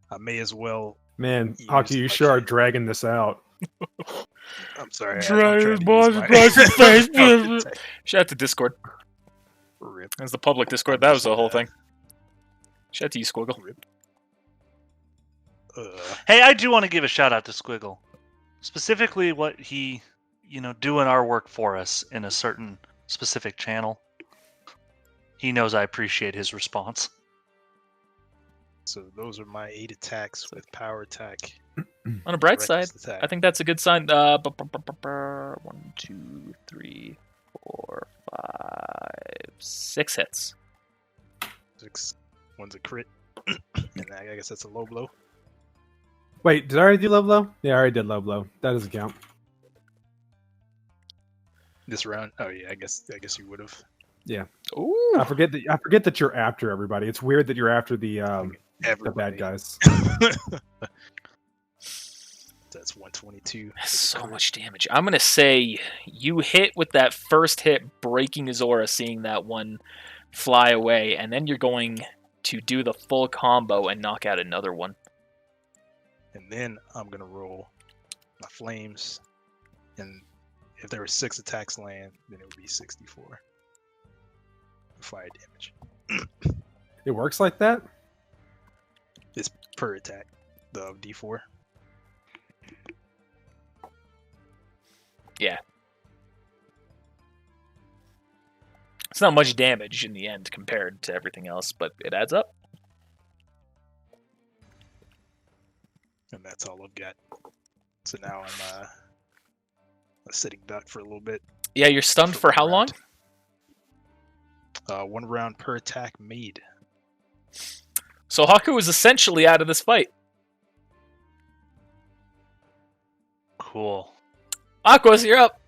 I may as well. Man, Use Hockey, you my sure are key. dragging this out. I'm sorry. Drag I'm his trying to boss use across my- his face. Shout out to Discord. Rip. That's the public Discord. That was the whole thing. Shout out to you, Squiggle. Hey, I do want to give a shout out to Squiggle. Specifically what he, doing our work for us in a certain specific channel. He knows I appreciate his response. So those are my 8 attacks with power attack. On a bright side, reckless attack. I think that's a good sign. 1, 2, 3, 4, 5, 6 hits. 6. One's a crit. And I guess that's a low blow. Wait, did I already do low blow? Yeah, I already did low blow. That doesn't count. This round. Oh yeah, I guess you would have. Yeah. Ooh. I forget that you're after everybody. It's weird that you're after the bad guys. That's 122. That's so much damage. I'm going to say you hit with that first hit, breaking his aura, seeing that one fly away, and then you're going to do the full combo and knock out another one. And then I'm gonna roll my flames, and if there were 6 attacks land, then it would be 64 fire damage. It works like that? It's per attack, the D4. Yeah. It's not much damage in the end compared to everything else, but it adds up. And that's all I've got. So now I'm a sitting duck for a little bit. Yeah, you're stunned for how long? 1 round per attack made. So Haku is essentially out of this fight. Cool. Aquas, you're up.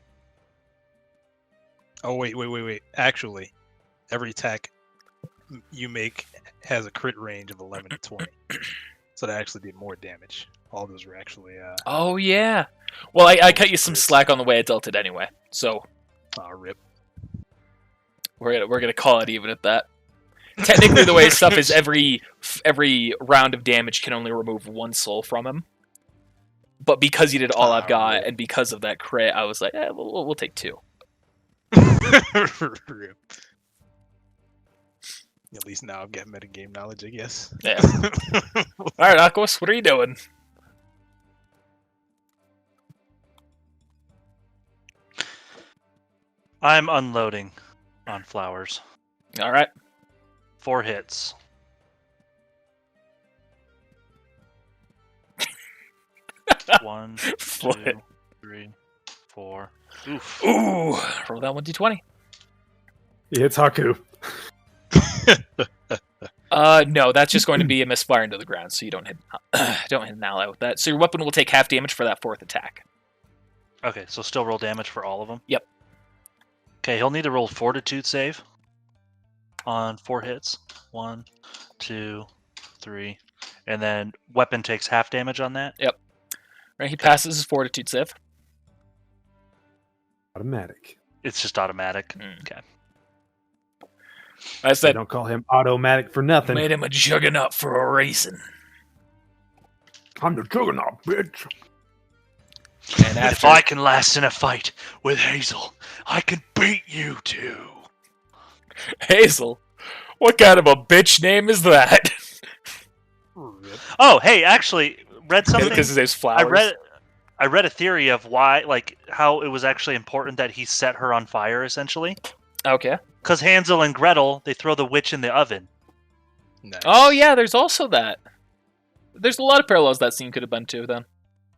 Oh wait. Actually, every attack you make has a crit range of 11 to 20. So that actually did more damage. All those were actually. Oh yeah. Well, I cut you some crits. slack on the way I dealt it anyway. So Rip. we're gonna call it even at that. Technically, the way stuff is, every round of damage can only remove 1 soul from him. But because you did all I've got, rip. and because of that crit, I was like, we'll take 2. Rip. At least now I've got metagame knowledge, I guess. Yeah. All right, Aquas, what are you doing? I'm unloading on flowers. All right. 4 hits. One, Foot. 2, 3, 4. Oof. Ooh, roll that 1d20. He hits Haku. No, that's just going to be a misfire into the ground, so you don't hit an ally with that. So your weapon will take half damage for that 4th attack. Okay, so still roll damage for all of them? Yep. Okay, he'll need to roll Fortitude save on 4 hits. 1, 2, 3. And then weapon takes half damage on that? Yep. Right, he passes his fortitude save. Automatic. It's just automatic. Okay. I They said, don't call him automatic for nothing. made him a juggernaut for a reason. I'm the juggernaut, bitch. And If after I can last in a fight with Hazel, I can beat you too. Hazel, what kind of a bitch name is that? Rip. Oh, hey, actually, read something. Because his name's Flowers. I read a theory of why, like, how it was actually important that he set her on fire, essentially. Okay. Because Hansel and Gretel, they throw the witch in the oven. Nice. Oh yeah, there's also that. There's a lot of parallels that scene could have been to then.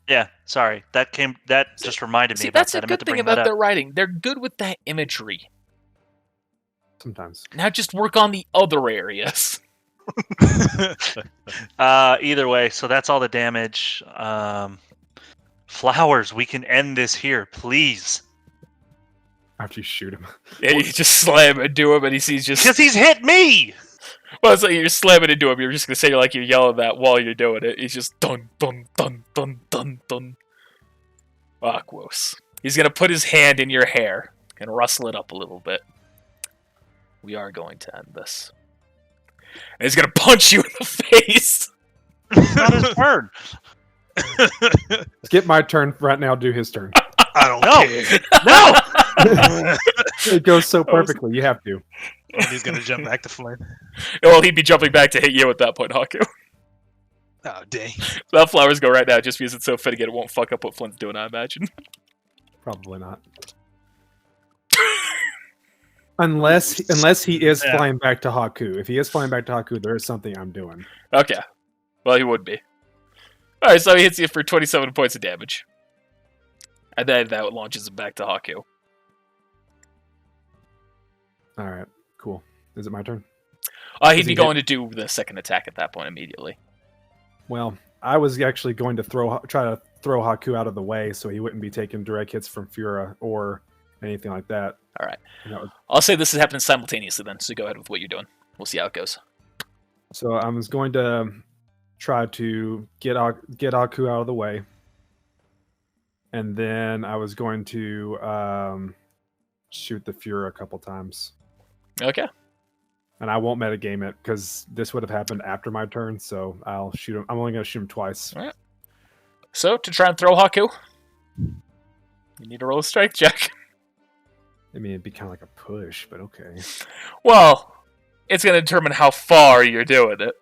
Yeah, sorry, that just reminded me See, about that's that. a I meant good to thing bring that about up. their writing. They're good with that imagery. Sometimes. Now just work on the other areas. Either way, so that's all the damage. Flowers, we can end this here, please. After you shoot him. Yeah, you just slam into him, and he sees just. Because he's hit me! Well, it's like you're slamming into him. You're just gonna say you're yelling that while you're doing it. He's just dun dun dun dun dun dun. Aquos. He's gonna put his hand in your hair and rustle it up a little bit. We are going to end this. And he's gonna punch you in the face. It's not his turn. Skip my turn right now, do his turn. I don't No. care. No! It goes so perfectly, you have to. And he's gonna jump back to Flynn. Well, he'd be jumping back to hit you at that point, Haku. Oh dang. That Flowers go right now just because it's so fitting and it won't fuck up what Flint's doing, I imagine. Probably not. Unless he is Yeah. flying back to Haku. If he is flying back to Haku, there is something I'm doing. Okay. Well, he would be. Alright, so he hits you for 27 points of damage. And then that launches him back to Haku. Alright, cool. Is it my turn? He'd Does be he going to do the second attack at that point immediately. Well, I was actually going to try to throw Haku out of the way so he wouldn't be taking direct hits from Fura or anything like that. Alright. And that was- I'll say this is happening simultaneously then, so go ahead with what you're doing. We'll see how it goes. So I was going to try to get Haku out of the way. And then I was going to shoot the Fura a couple times. Okay. And I won't metagame it because this would have happened after my turn, so I'll shoot him. I'm only going to shoot him twice. Alright. So, to try and throw Haku, you need to roll a strength check. I mean, it'd be kind of like a push, but okay. Well, it's going to determine how far you're doing it.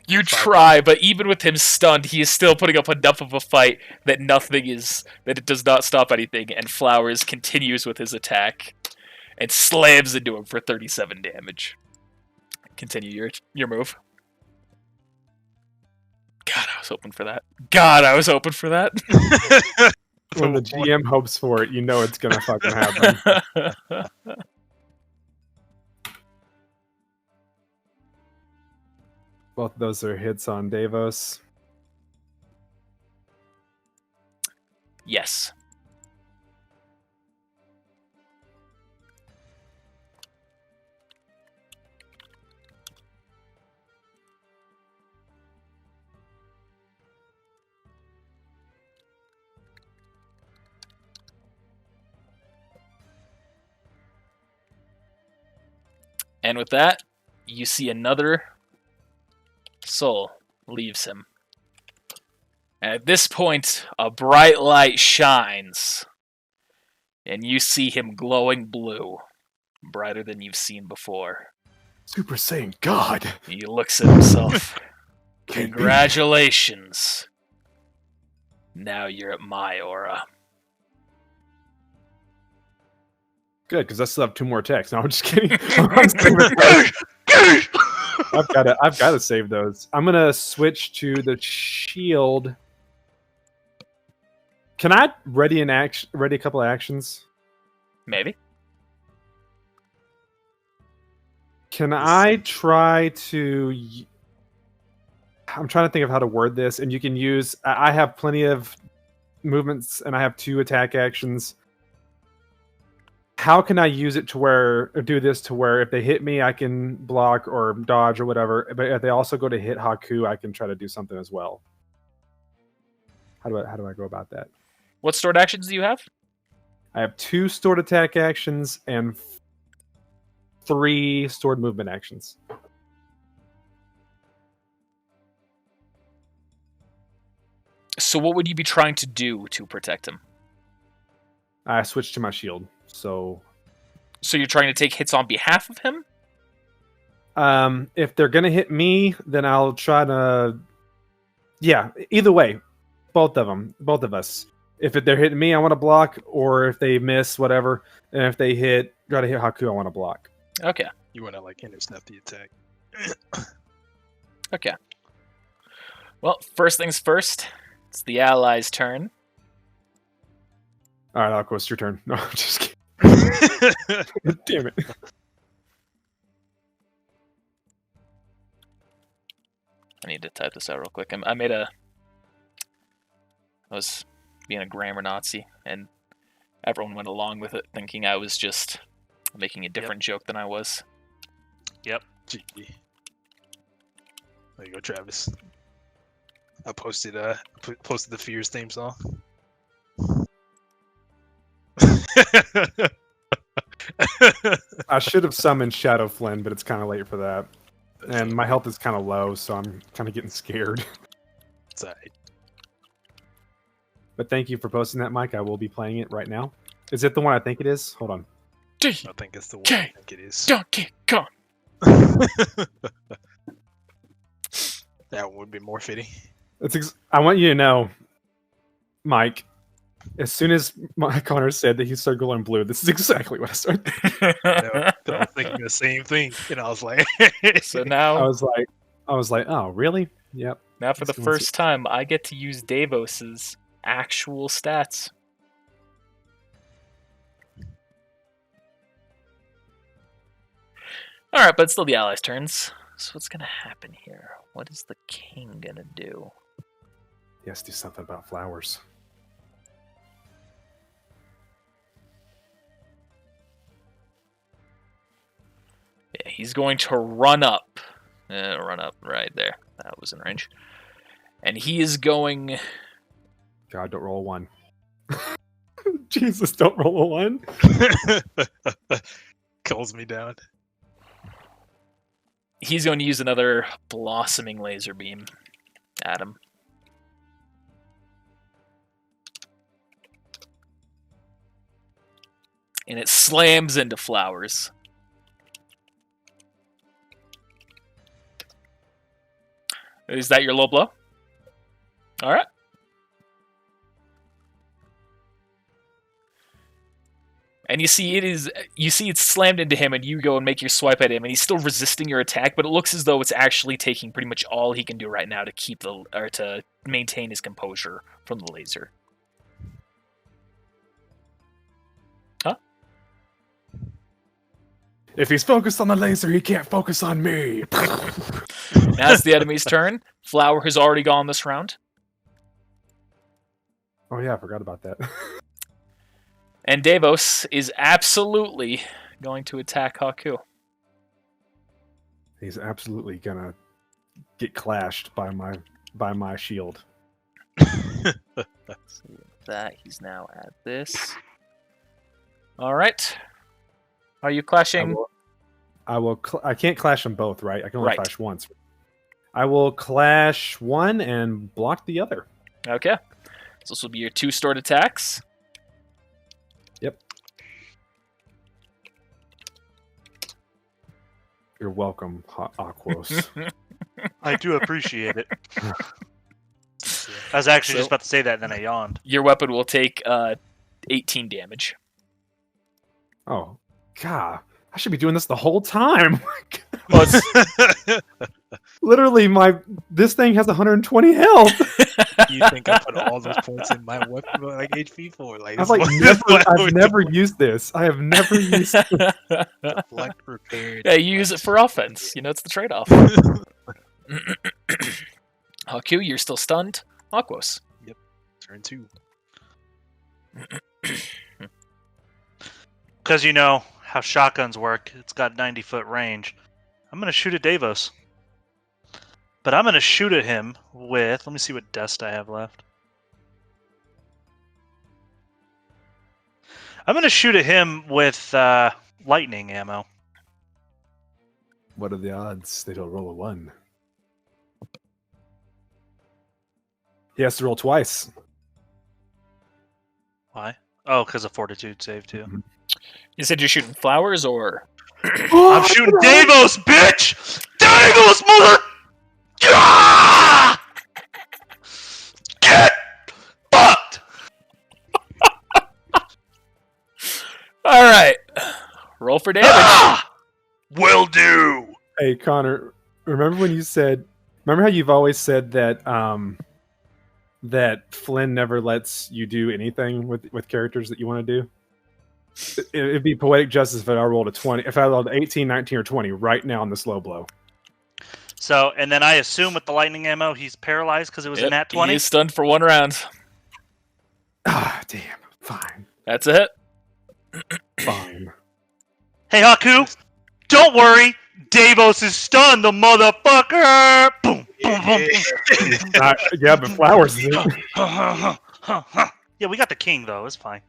You try, but even with him stunned, he is still putting up enough of a fight that it does not stop anything, and Flowers continues with his attack and slams into him for 37 damage. Continue your move. God, I was hoping for that. God, I was hoping for that. When the GM hopes for it, you know it's gonna fucking happen. Both of those are hits on Davos. Yes. And with that, you see another soul leaves him. And at this point, a bright light shines, and you see him glowing blue, brighter than you've seen before. Super Saiyan God. He looks at himself. Can't be. Congratulations. Now you're at my aura. Good, because I still have 2 more attacks. No, I'm just kidding. I've got to save those. I'm gonna switch to the shield. Can I ready a couple of actions? Maybe. Can I try to? I'm trying to think of how to word this, and you can use. I have plenty of movements, and I have 2 attack actions. How can I use it to where, or do this to where if they hit me, I can block or dodge or whatever. But if they also go to hit Haku, I can try to do something as well. How do I go about that? What stored actions do you have? I have 2 stored attack actions and 3 stored movement actions. So what would you be trying to do to protect him? I switched to my shield. So you're trying to take hits on behalf of him? if they're gonna hit me, then I'll try to. Yeah, either way, both of us. If they're hitting me, I want to block, or if they miss, whatever. And if they try to hit Haku, I want to block. Okay. You want to like intercept the attack. Okay. Well, first things first. It's the allies' turn. All right, Aqua, it's your turn. No, I'm just kidding. Damn it. I need to type this out real quick. I was being a grammar Nazi, and everyone went along with it, thinking I was just making a different joke than I was. Yep. Gee. There you go, Travis. I posted the Fears theme song. I should have summoned Shadow Flynn, but it's kind of late for that. And my health is kind of low, so I'm kind of getting scared. It's alright. But thank you for posting that, Mike. I will be playing it right now. Is it the one I think it is? Hold on. I think it's the one I think it is. Donkey Kong. That would be more fitting. I want you to know, Mike, as soon as Connor said that he started glowing blue, this is exactly what I started thinking. I was thinking the same thing, and I was like, So now, I was like, oh, really? Yep. now for the Let's go and first time, I get to use Davos's actual stats. Alright, but it's still the allies' turns. So what's gonna happen here? What is the king gonna do? He has to do something about flowers. Yeah, he's going to run up. Run up right there. That was in range. And he is going... God, don't roll a 1. Jesus, don't roll a 1. calls me down. He's going to use another blossoming laser beam at him. And it slams into flowers. Is that your low blow? Alright. And you see it's slammed into him, and you go and make your swipe at him, and he's still resisting your attack, but it looks as though it's actually taking pretty much all he can do right now to to maintain his composure from the laser. Huh? If he's focused on the laser, he can't focus on me. Now it's the enemy's turn. Flower has already gone this round. Oh yeah, I forgot about that. And Davos is absolutely going to attack Haku. He's absolutely gonna get clashed by my shield. That he's now at this. All right. Are you clashing? I can't clash them both, right? I can only Right. clash once. I will clash one and block the other. Okay. So this will be your 2 stored attacks. Yep. You're welcome, Aquos. I do appreciate it. I was actually just about to say that, and then I yawned. Your weapon will take 18 damage. Oh, God. I should be doing this the whole time. Well, it's, Literally, this thing has 120 health. You think I put all those points in my weapon like HP for? Like, I've never used this. I have never used it. deflect, repair. yeah, you use it for offense. You know, it's the trade-off. Haku, you're still stunned. Aquos. Turn 2. Because you know how shotguns work. It's got 90-foot range. I'm going to shoot at Davos. But I'm going to shoot at him with... Let me see what dust I have left. I'm going to shoot at him with lightning ammo. What are the odds that he'll roll a 1? He has to roll twice. Why? Oh, because of fortitude save, too. You said you're shooting flowers, or... I'm shooting Davos, bitch! Davos, mother... Ah! Get fucked! All right. Roll for damage. Ah! Will do! Hey, Connor, remember when you said... Remember how you've always said that that Flynn never lets you do anything with characters that you want to do? It'd be poetic justice if I rolled a 20. If I rolled 18, 19, or 20 right now on the slow blow. So, and then I assume with the lightning ammo, he's paralyzed because it was a nat 20? He is stunned for 1 round. Ah, damn. Fine. That's it. Fine. Hey, Haku! Don't worry! Davos is stunned, the motherfucker! Boom! Boom, boom, Yeah, but Flowers is it. boom. Yeah, we got the king, though. It's fine.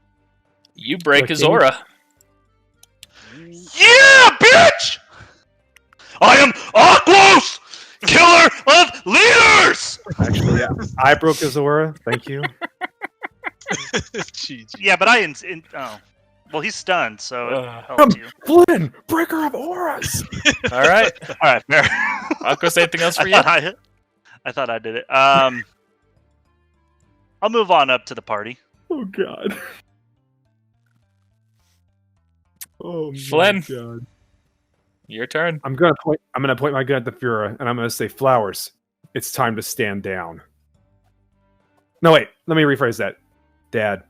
You break The his king- aura. Yeah, bitch! I am Aquos! Killer of leaders! Actually, yeah. I broke his aura. Thank you. Jeez. Yeah, but oh. Well, he's stunned, so it Uh, helps you. Flynn, breaker of auras. All right. All right, fair. Aquos, anything else for you? I thought I did it. I'll move on up to the party. Oh God. Oh my Flynn. God. Your turn. I'm gonna point my gun at the Führer, and I'm gonna say, Flowers, it's time to stand down. No, wait. Let me rephrase that. Dad,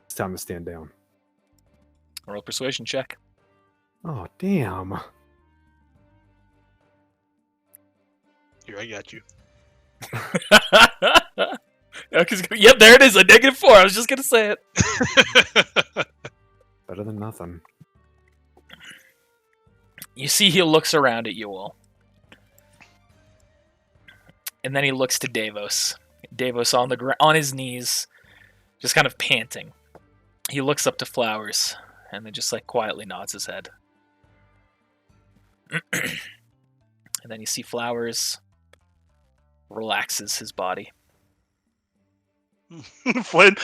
it's time to stand down. Roll persuasion check. Oh, damn. Here, I got you. Yep, there it is. A -4. I was just gonna say it. Better than nothing. You see, he looks around at you all, and then he looks to Davos. Davos on the on his knees, just kind of panting. He looks up to Flowers, and then just like quietly nods his head. And then you see Flowers relaxes his body. Flynn.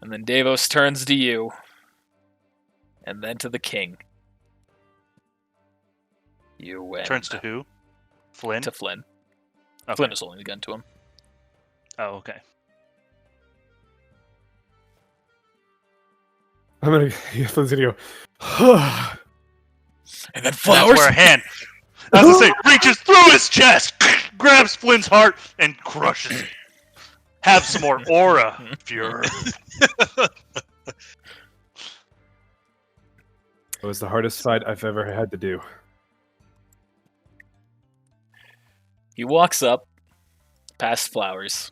And then Davos turns to you, and then to the king. You win. Turns to who? Flynn? To Flynn. Okay. Flynn is holding the gun to him. Oh, okay. Flynn's gonna go, And then That's flowers. where a hand, as I say, reaches through his chest, grabs Flynn's heart, and crushes it. Have some more aura, Fuhrer. It was the hardest fight I've ever had to do. He walks up, past Flowers,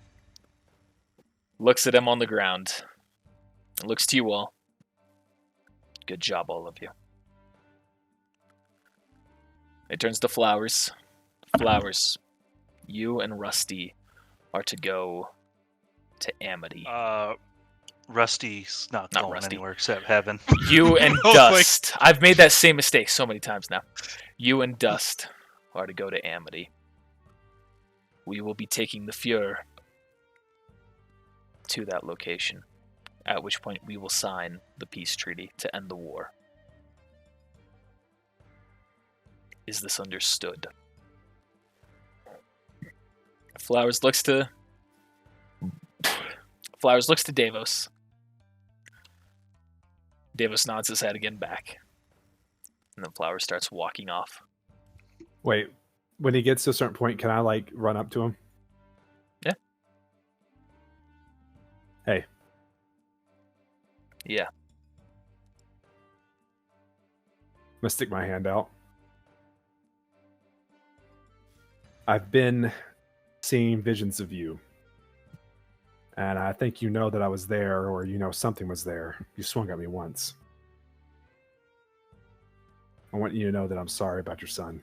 looks at him on the ground, and looks to you all. Good job, all of you. It turns to Flowers. Flowers, you and Rusty are to go to Amity. Rusty's not going Rusty. anywhere except heaven. You and Oh, Dust. I've made that same mistake so many times now. You and Dust are to go to Amity. We will be taking the Fuhrer to that location, at which point we will sign the peace treaty to end the war. Is this understood? Flowers looks to Davos. Davos nods his head again back. And then Flowers starts walking off. Wait, when he gets to a certain point, can I like run up to him? Yeah. Hey. Yeah. I'm gonna stick my hand out. I've been seeing visions of you. And I think you know that I was there, or you know something was there. You swung at me once. I want you to know that I'm sorry about your son.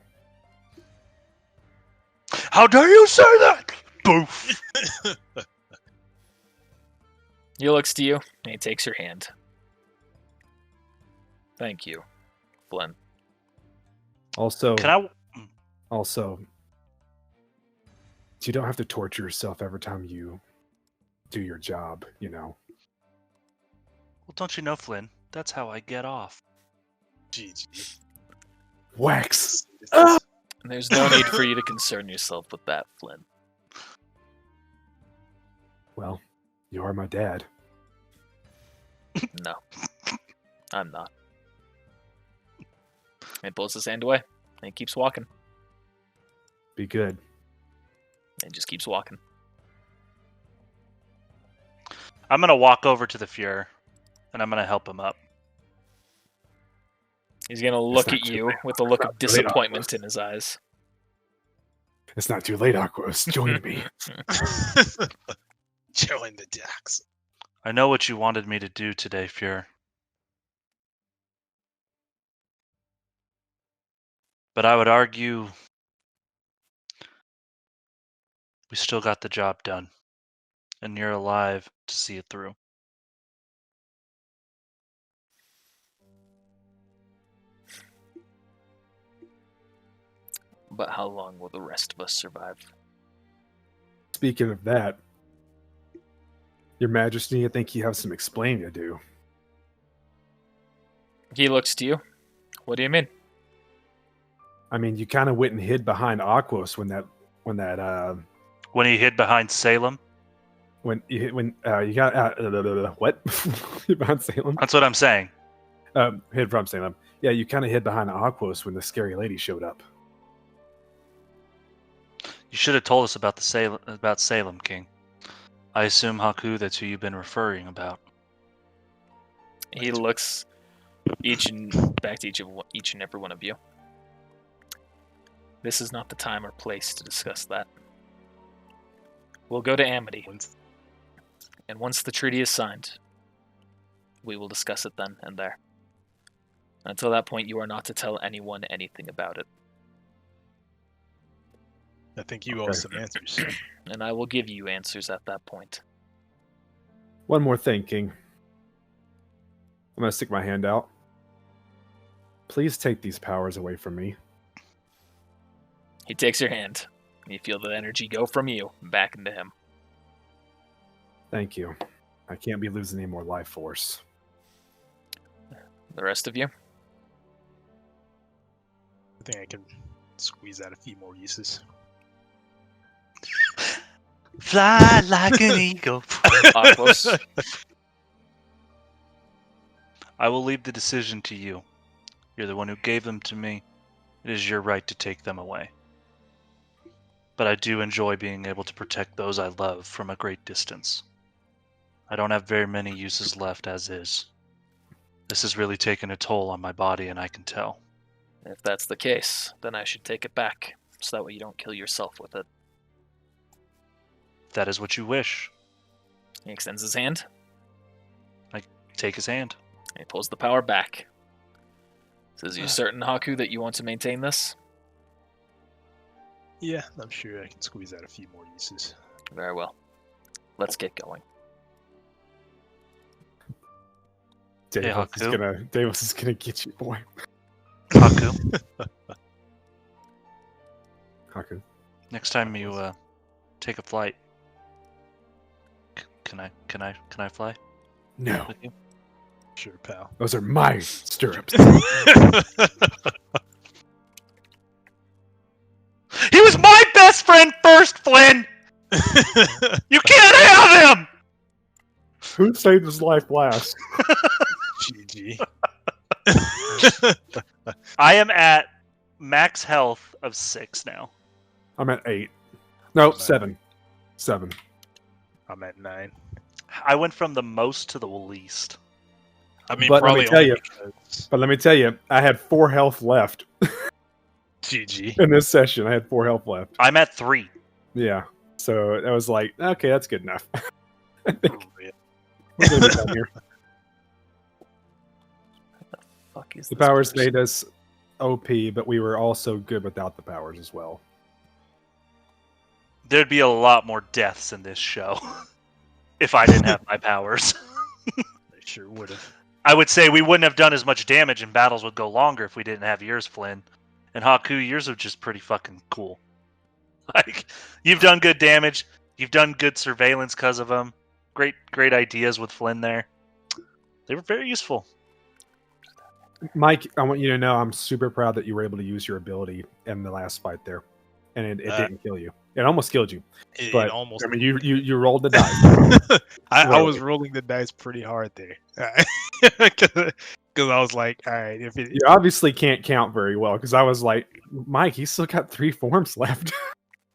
How dare you say that? Boof. He looks to you, and he takes your hand. Thank you, Flynn. Also, Can also, you don't have to torture yourself every time you do your job, you know. Well, don't you know, Flynn? That's how I get off. GG. Wax! And there's no need for you to concern yourself with that, Flynn. Well, you are my dad. No, I'm not. And he pulls his hand away, and he keeps walking. Be good. And just keeps walking. I'm gonna walk over to the Fuhrer, and I'm gonna help him up. He's gonna look not at too you late. with a look of It's not too late, disappointment Aquos. in his eyes. It's not too late, Aquos. Join me. Join the Dax. I know what you wanted me to do today, Fuhrer. But I would argue we still got the job done. And you're alive to see it through. But how long will the rest of us survive? Speaking of that, Your Majesty, I think you have some explaining to do. He looks to you. What do you mean? I mean, you kind of went and hid behind Aquos when When he hid behind Salem? you got what? Behind Salem? That's what I'm saying. Hid from Salem. Yeah, you kind of hid behind Aquos when the scary lady showed up. You should have told us about Salem, King. I assume, Haku, that's who you've been referring about. He looks back to each and every one of you. This is not the time or place to discuss that. We'll go to Amity, and once the treaty is signed, we will discuss it then and there. Until that point, you are not to tell anyone anything about it. I think you owe some answers. And I will give you answers at that point. One more thing, King. I'm going to stick my hand out. Please take these powers away from me. He takes your hand, and you feel the energy go from you back into him. Thank you. I can't be losing any more life force. The rest of you? I think I can squeeze out a few more uses. Fly like an eagle. Aquos. I will leave the decision to you. You're the one who gave them to me. It is your right to take them away. But I do enjoy being able to protect those I love from a great distance. I don't have very many uses left as is. This has really taken a toll on my body, and I can tell. If that's the case, then I should take it back, so that way you don't kill yourself with it. If that is what you wish, He extends his hand, take his hand. and he pulls the power back. Says, "You certain, Haku, that you want to maintain this?" Yeah, I'm sure I can squeeze out a few more uses. Very well. Let's get going. Davis is gonna get you, boy. Haku, Haku. next time you take a flight, can I fly No, with you? Sure, pal. those are my stirrups. He was my best friend first, Flynn! You can't have him! Who saved his life last? GG. I am at max health of 6 now. I'm at 8. No, I'm at 7. 7. I'm at 9. I went from the most to the least. I mean, But let probably me tell only you- because But let me tell you, I had 4 health left GG. in this session. I had 4 health left. I'm at 3. Yeah. So I was like, okay, that's good enough. I think Oh, yeah. we're gonna be done here. Fuck is The this powers person? made us OP, but we were also good without the powers as well. There'd be a lot more deaths in this show if I didn't have my powers. They sure would have. I would say we wouldn't have done as much damage and battles would go longer if we didn't have yours, Flynn. And Haku, yours are just pretty fucking cool. Like, you've done good damage. You've done good surveillance because of them. Great ideas with Flynn there. They were very useful. Mike, I want you to know I'm super proud that you were able to use your ability in the last fight there, and it didn't kill you. It almost killed you, It but almost. I mean, you rolled the dice. I was rolling the dice pretty hard there, because I was like, all right, if it, You obviously can't count very well because I was like, Mike, he's still got 3 forms left.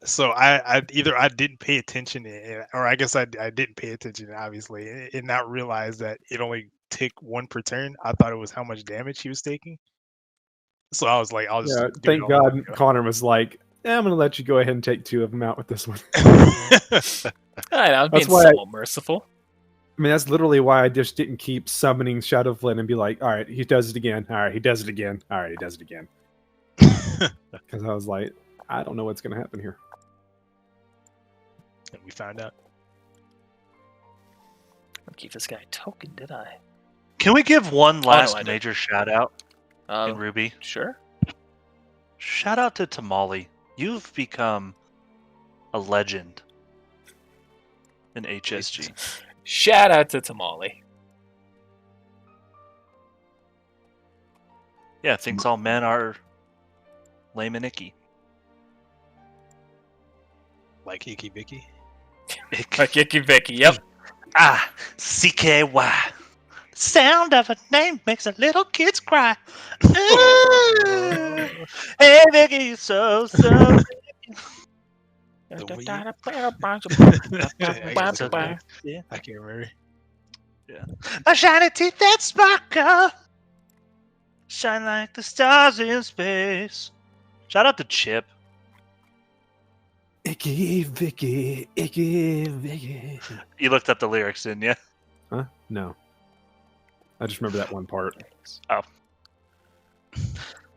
so I either I didn't pay attention, or I guess I didn't pay attention, obviously, and not realize that it only took 1 per turn. I thought it was how much damage he was taking. So I was like, I'll just Yeah, do it thank all God in one Connor was like, I'm going to let you go ahead and take 2 of them out with this one. go. Alright, I'm being That's why somewhat merciful. I mean, that's literally why I just didn't keep summoning Shadow Flynn and be like, all right, he does it again. All right, he does it again. All right, he does it again. Because I was like, I don't know what's going to happen here. And we found out. I keep this guy a token, did I? Can we give one no, last I did. major shout out in RWBY? Sure. Shout out to Tamale. You've become a legend in HSG. Shout out to Tamale. Yeah, thinks all men are lame and icky. Like Icky Vicky. Like Icky Vicky, yep. Ah, CKY. The sound of a name makes a little kids cry. Ooh. Hey, Vicky, you're so. Yeah. I can't remember. My shiny teeth that sparkle. Shine like the stars in space. Shout out to Chip. Icky Vicky, Icky Vicky. You looked up the lyrics, didn't you? Huh? No. I just remember that one part.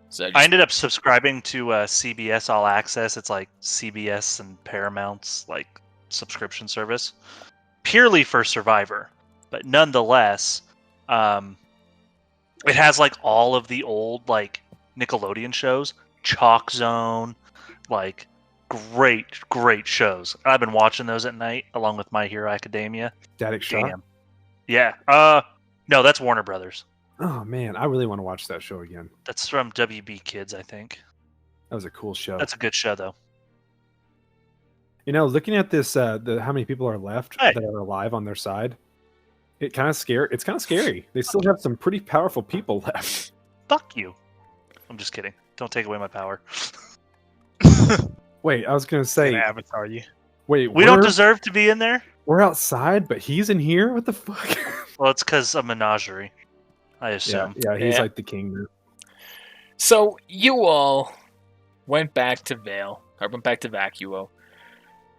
So I ended up subscribing to CBS All Access. It's like CBS and Paramount's like subscription service, purely for Survivor. But nonetheless, it has like all of the old like Nickelodeon shows, Chalk Zone, like great shows. I've been watching those at night along with My Hero Academia. Static Shock. Damn. Yeah. No, that's Warner Brothers. Oh man, I really want to watch that show again. That's from WB Kids, I think. That was a cool show. That's a good show though. Looking at this, how many people are left Hey. that are alive on their side, it's kind of scary. They still have some pretty powerful people left. Fuck you. I'm just kidding. Don't take away my power. Wait, I was gonna say, Gonna avatar you. wait, We don't deserve to be in there? we're outside, but he's in here. What the fuck? Well, it's because of menagerie, I assume. Yeah, he's Yeah. like the king now. So you all went back to Vale, or went back to Vacuo.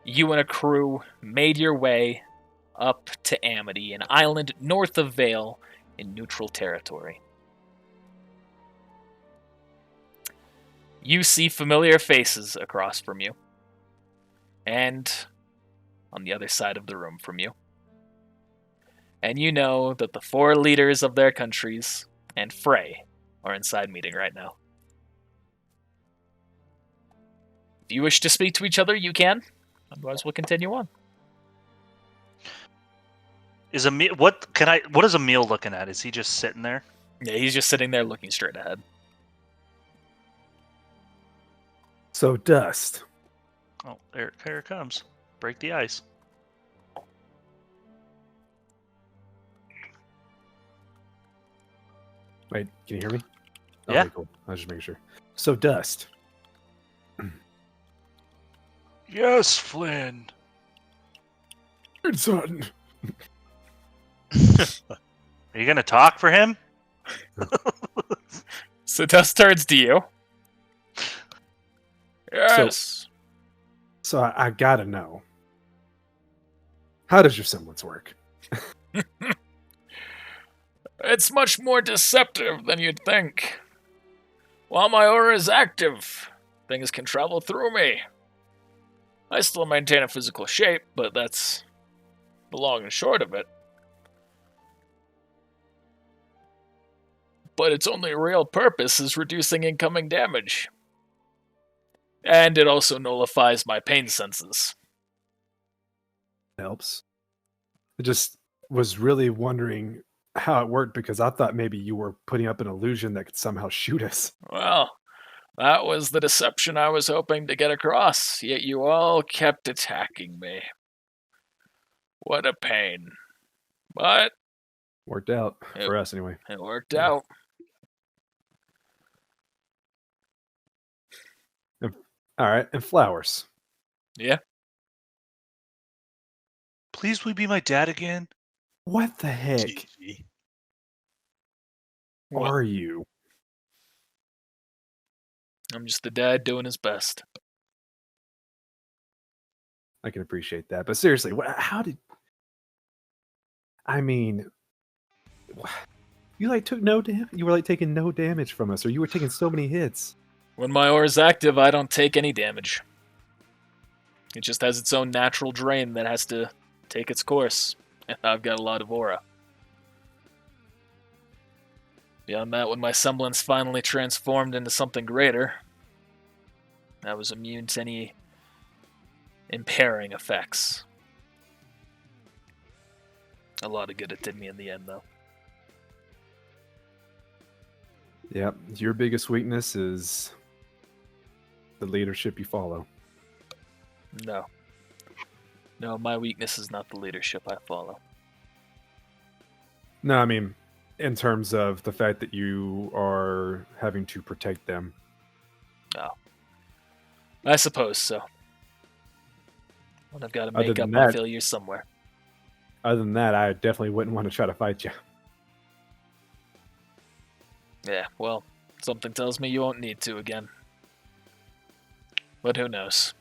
You and a crew made your way up to Amity, an island north of Vale in neutral territory. You see familiar faces across from you, and on the other side of the room from you. And you know that the 4 leaders of their countries and Frey are inside meeting right now. If you wish to speak to each other, you can. Otherwise, we'll continue on. Is Emil what is Emil looking at? Is he just sitting there? Yeah, he's just sitting there looking straight ahead. So Dust, Oh, here it comes. Break the ice. wait, can you hear me? Yeah. Okay, cool. I was just making sure. So Dust, Yes, Flynn. it's on. Are you gonna talk for him? So Dust turns to you. Yes. So I gotta know. How does your semblance work? It's much more deceptive than you'd think. While my aura is active, things can travel through me. I still maintain a physical shape, but that's the long and short of it. But its only real purpose is reducing incoming damage. And it also nullifies my pain senses. Helps. I just was really wondering how it worked because I thought maybe you were putting up an illusion that could somehow shoot us. Well, that was the deception I was hoping to get across, yet you all kept attacking me. What a pain. But Worked out Yep. for us anyway. it worked Yeah. out. All right, and flowers. Yeah. Please, will you be my dad again? What the heck GG. What? are you? I'm just the dad doing his best. I can appreciate that, but seriously, how did? I mean, you like took no damage. You were like taking no damage from us, or you were taking so many hits. When my aura's active, I don't take any damage. It just has its own natural drain that has to take its course. And I've got a lot of aura. Beyond that, when my semblance finally transformed into something greater, I was immune to any impairing effects. A lot of good it did me in the end, though. Yep, your biggest weakness is the leadership you follow. No. No, my weakness is not the leadership I follow. No, I mean, in terms of the fact that you are having to protect them. I suppose so. But I've got to Other make up than my that- failures somewhere. Other than that, I definitely wouldn't want to try to fight you. Yeah, well, something tells me you won't need to again. But who knows?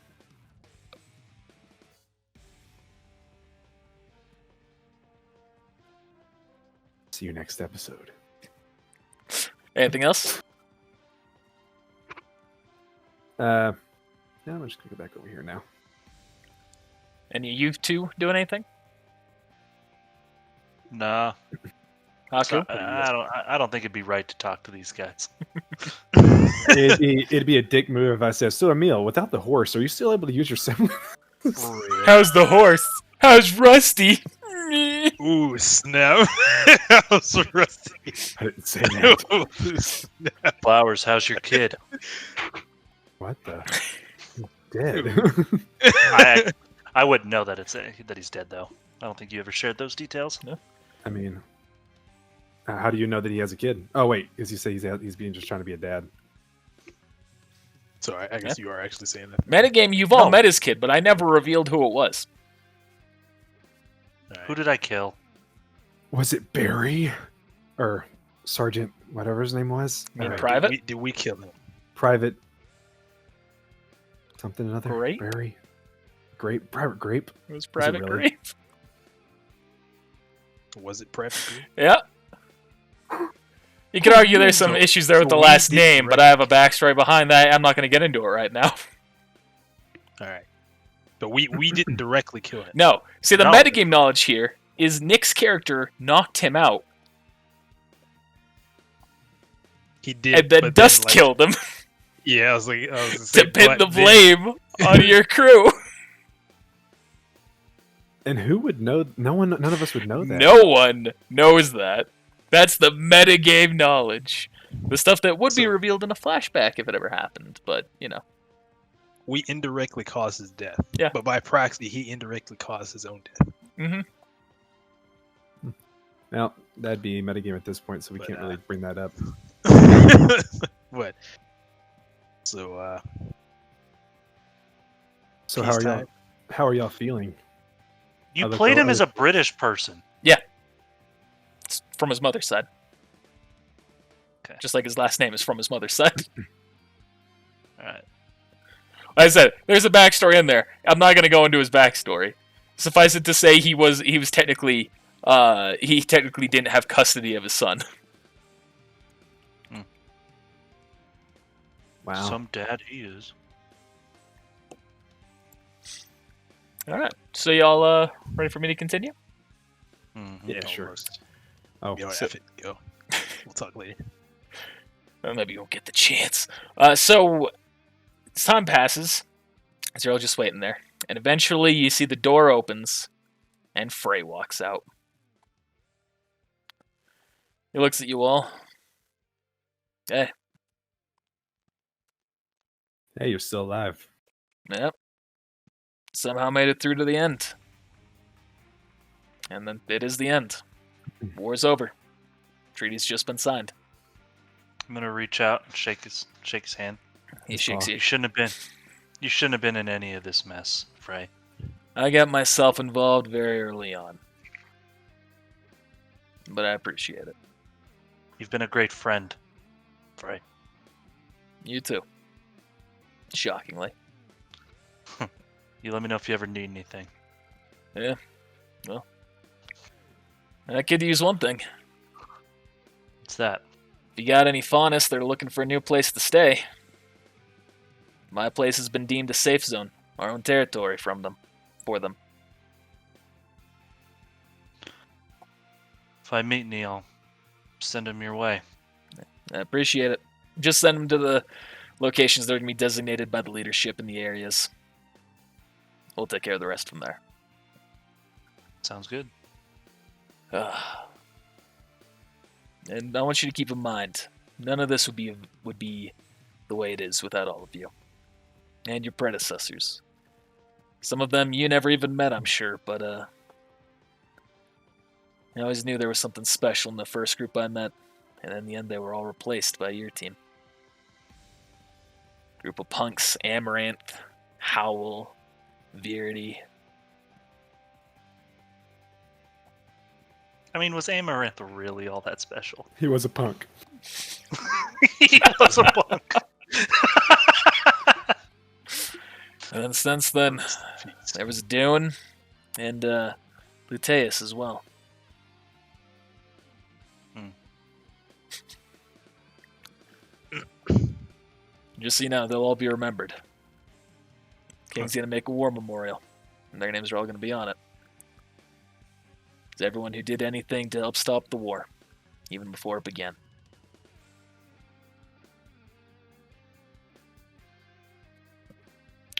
See you next episode. Anything else? Yeah, I'm just gonna go back over here now. Any of you two doing anything? Nah. Haku? I don't think it'd be right to talk to these guys. It'd be a dick move if I said, "So Emil, without the horse, are you still able to use your semblance?" How's the horse? How's Rusty? Ooh, snap. How's Rusty? I didn't say that. Ooh, snap. Flowers, how's your kid? What the? dead. I wouldn't know that that he's dead though. I don't think you ever shared those details. No. I mean, how do you know that he has a kid? Oh wait, because you say he's being just trying to be a dad. So I guess you are actually saying that. Metagame, you've all met his kid, but I never revealed who it was. All right. Who did I kill? Was it Barry? Or Sergeant, whatever his name was? You mean All right, Private? Did we kill him? Private. Something another. Grape? Barry. Grape. Private Grape. It was Private really? Grape. Was it Private Grape? Yeah. You could argue there's some issues there with the last name, but I have a backstory behind that. I'm not going to get into it right now. All right. But we didn't directly kill him. No. See, the No. metagame knowledge here is Nick's character knocked him out, He did. and then but Dust like, killed him Yeah, I was gonna say, to pin but the then- blame on your crew. And who would know? None of us would know that. No one knows that. That's the metagame knowledge. The stuff that would be So- revealed in a flashback if it ever happened, but, you know. We indirectly caused his death. Yeah. But by proxy, he indirectly caused his own death. Hmm. Well, that'd be metagame at this point, so we But, can't really bring that up. What? So, So how are y'all? peacetime. How are y'all feeling? You Other played co- him as a British person. It's from his mother's side. Okay. Just like his last name is from his mother's side. All right. Like I said, there's a backstory in there. I'm not going to go into his backstory. Suffice it to say, he was technically he technically didn't have custody of his son. Wow. Some dad he is. All right, so y'all ready for me to continue? Mhm. Yeah, sure. Almost. Oh, You know, so- F it. Go. We'll talk later. Or maybe you'll get the chance. So as time passes, as you're all just waiting there, and eventually you see the door opens, and Frey walks out. He looks at you all. Hey, hey, you're still alive. yep. Somehow made it through to the end. And then it is the end. War's over. Treaty's just been signed. I'm gonna reach out and shake his hand. He That's shakes all. you. You shouldn't have been in any of this mess, Frey. I got myself involved very early on. But I appreciate it. You've been a great friend, Frey. You too. Shockingly. You let me know if you ever need anything. I could use one thing. What's that? If you got any faunists that are looking for a new place to stay, my place has been deemed a safe zone, our own territory for them. If I meet Neil, send him your way. I appreciate it. Just send them to the locations that are going to be designated by the leadership in the areas. We'll take care of the rest from there. Sounds good. And I want you to keep in mind, none of this would be the way it is without all of you. And your predecessors. Some of them you never even met, I'm sure, but I always knew there was something special in the first group I met, and in the end they were all replaced by your team. Group of punks, Amaranth, Howl, Verity. I mean, was Amaranth really all that special? He was a punk. He was a punk. And then since then, there was Dune and Luteus as well. Just so you know, they'll all be remembered. King's gonna make a war memorial, and their names are all gonna be on it. It's everyone who did anything to help stop the war, even before it began.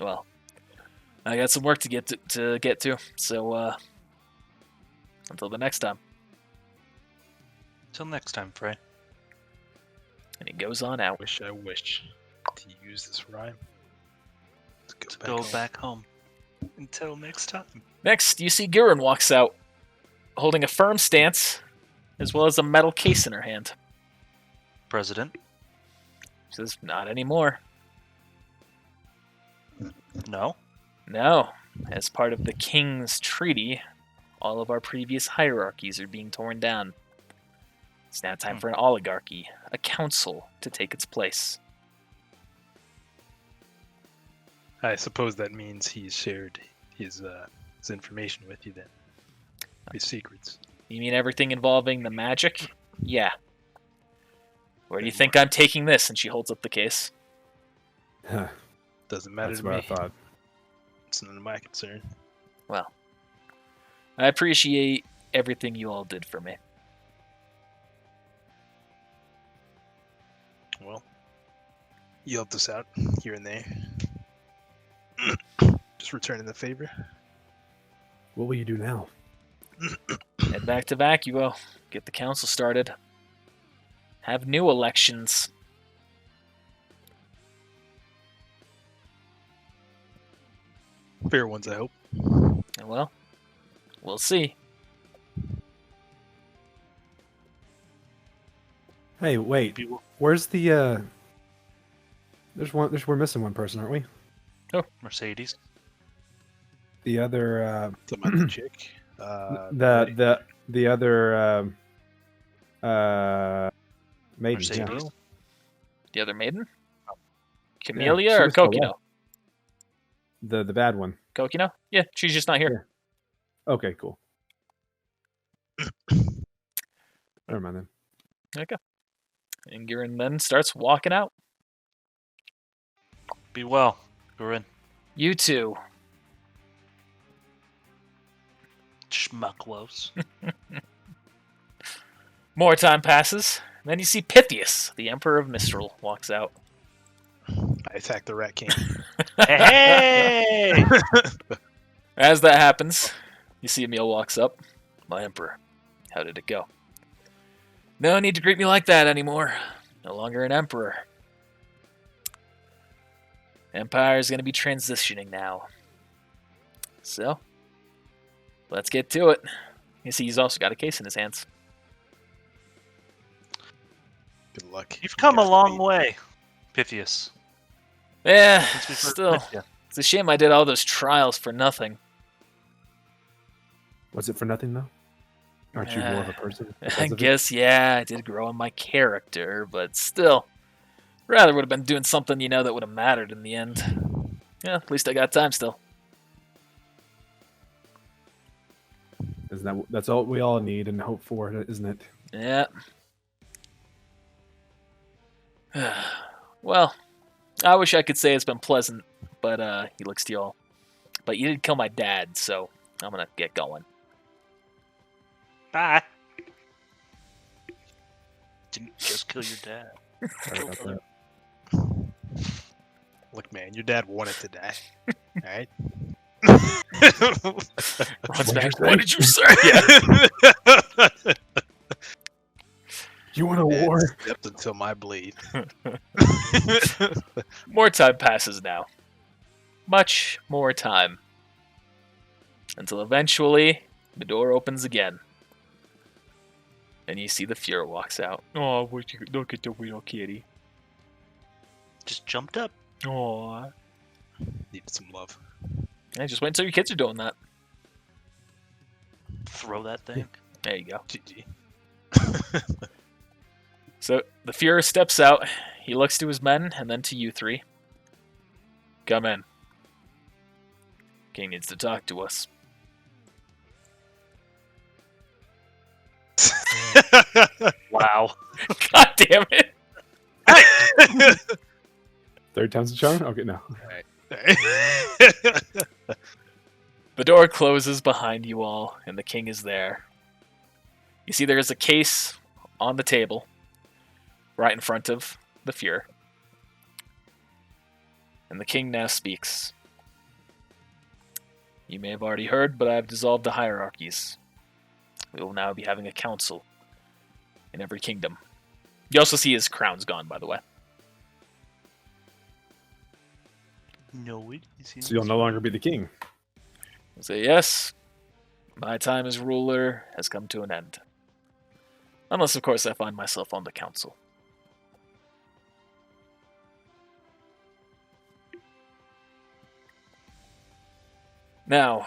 Well, I got some work to get to, so until the next time. Till next time, Frey. And he goes on out. I wish to use this rhyme. It's Go back home. Until next time. Next, you see Gurren walks out, holding a firm stance, as well as a metal case in her hand. President? She says, "Not anymore." No. No. As part of the King's Treaty, all of our previous hierarchies are being torn down. It's now time for an oligarchy, a council, to take its place. I suppose that means he's shared his information with you then. His secrets. You mean everything involving the magic? Yeah. Where do you think I'm taking this? And she holds up the case. Huh, Doesn't matter that's to what me. I thought. It's none of my concern. Well, I appreciate everything you all did for me. Well, you helped us out here and there. Just returning the favor. What will you do now? Head back to Vacuo. Get the council started. Have new elections. Fair ones, I hope. Well, we'll see. Hey, wait. Where's the we're missing one person, aren't we? Mercedes. The other Talking about the chick. the other maiden. Yeah. Mercedes. The other maiden? Camellia she or was still Kokino? The bad one. Kokino? Yeah, she's just not here. Okay, cool. Never mind then. Okay. And Gurren then starts walking out. Be well. Gurren. You two. Schmucklos. More time passes. Then you see Pythias, the Emperor of Mistral, walks out. I attacked the Rat King. Hey! As that happens, you see Emil walks up. My Emperor, how did it go? No need to greet me like that anymore. No longer an Emperor. Empire's going to be transitioning now. So, let's get to it. You see he's also got a case in his hands. Good luck. You've come a Godspeed. long way, Pythias. Yeah, Since we first still. met ya. It's a shame I did all those trials for nothing. Was it for nothing though? Aren't you more of a person? I because of it? guess, yeah, I did grow in my character, but still. Rather would have been doing something, that would have mattered in the end. Yeah, at least I got time still. That's all we all need and hope for, isn't it? Yeah. Well, I wish I could say it's been pleasant, but he looks to y'all. But you did kill my dad, so I'm gonna get going. Bye. Didn't just kill your dad. Sorry about that. Look, man, your dad wanted to die. All right. Runs back. What did you say? You want a war? Stepped until my blade. More time passes now. Much more time. Until eventually, the door opens again. And you see the Fuhrer walks out. Oh, look at the little kitty. Just jumped up. Aw. Needed some love. Hey, just wait until your kids are doing that. Throw that thing. There you go. GG. So the Fuhrer steps out. He looks to his men and then to you three. Come in. King needs to talk to us. Wow. God damn it. Third time's a charm? Okay, no. The door closes behind you all, and the king is there. You see there is a case on the table, right in front of the Fuhrer. And the king now speaks. You may have already heard, but I have dissolved the hierarchies. We will now be having a council in every kingdom. You also see his crown's gone, by the way. No, it So you'll no longer be the king. I say, yes, my time as ruler has come to an end. Unless, of course, I find myself on the council. Now,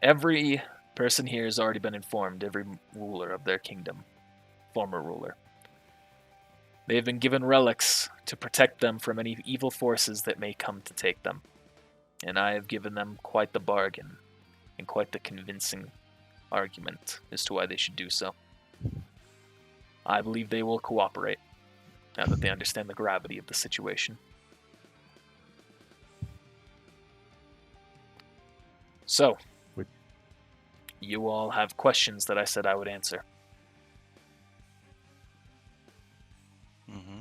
every person here has already been informed, every ruler of their kingdom, former ruler. They have been given relics to protect them from any evil forces that may come to take them. And I have given them quite the bargain and quite the convincing argument as to why they should do so. I believe they will cooperate, now that they understand the gravity of the situation. So, you all have questions that I said I would answer. Mm-hmm.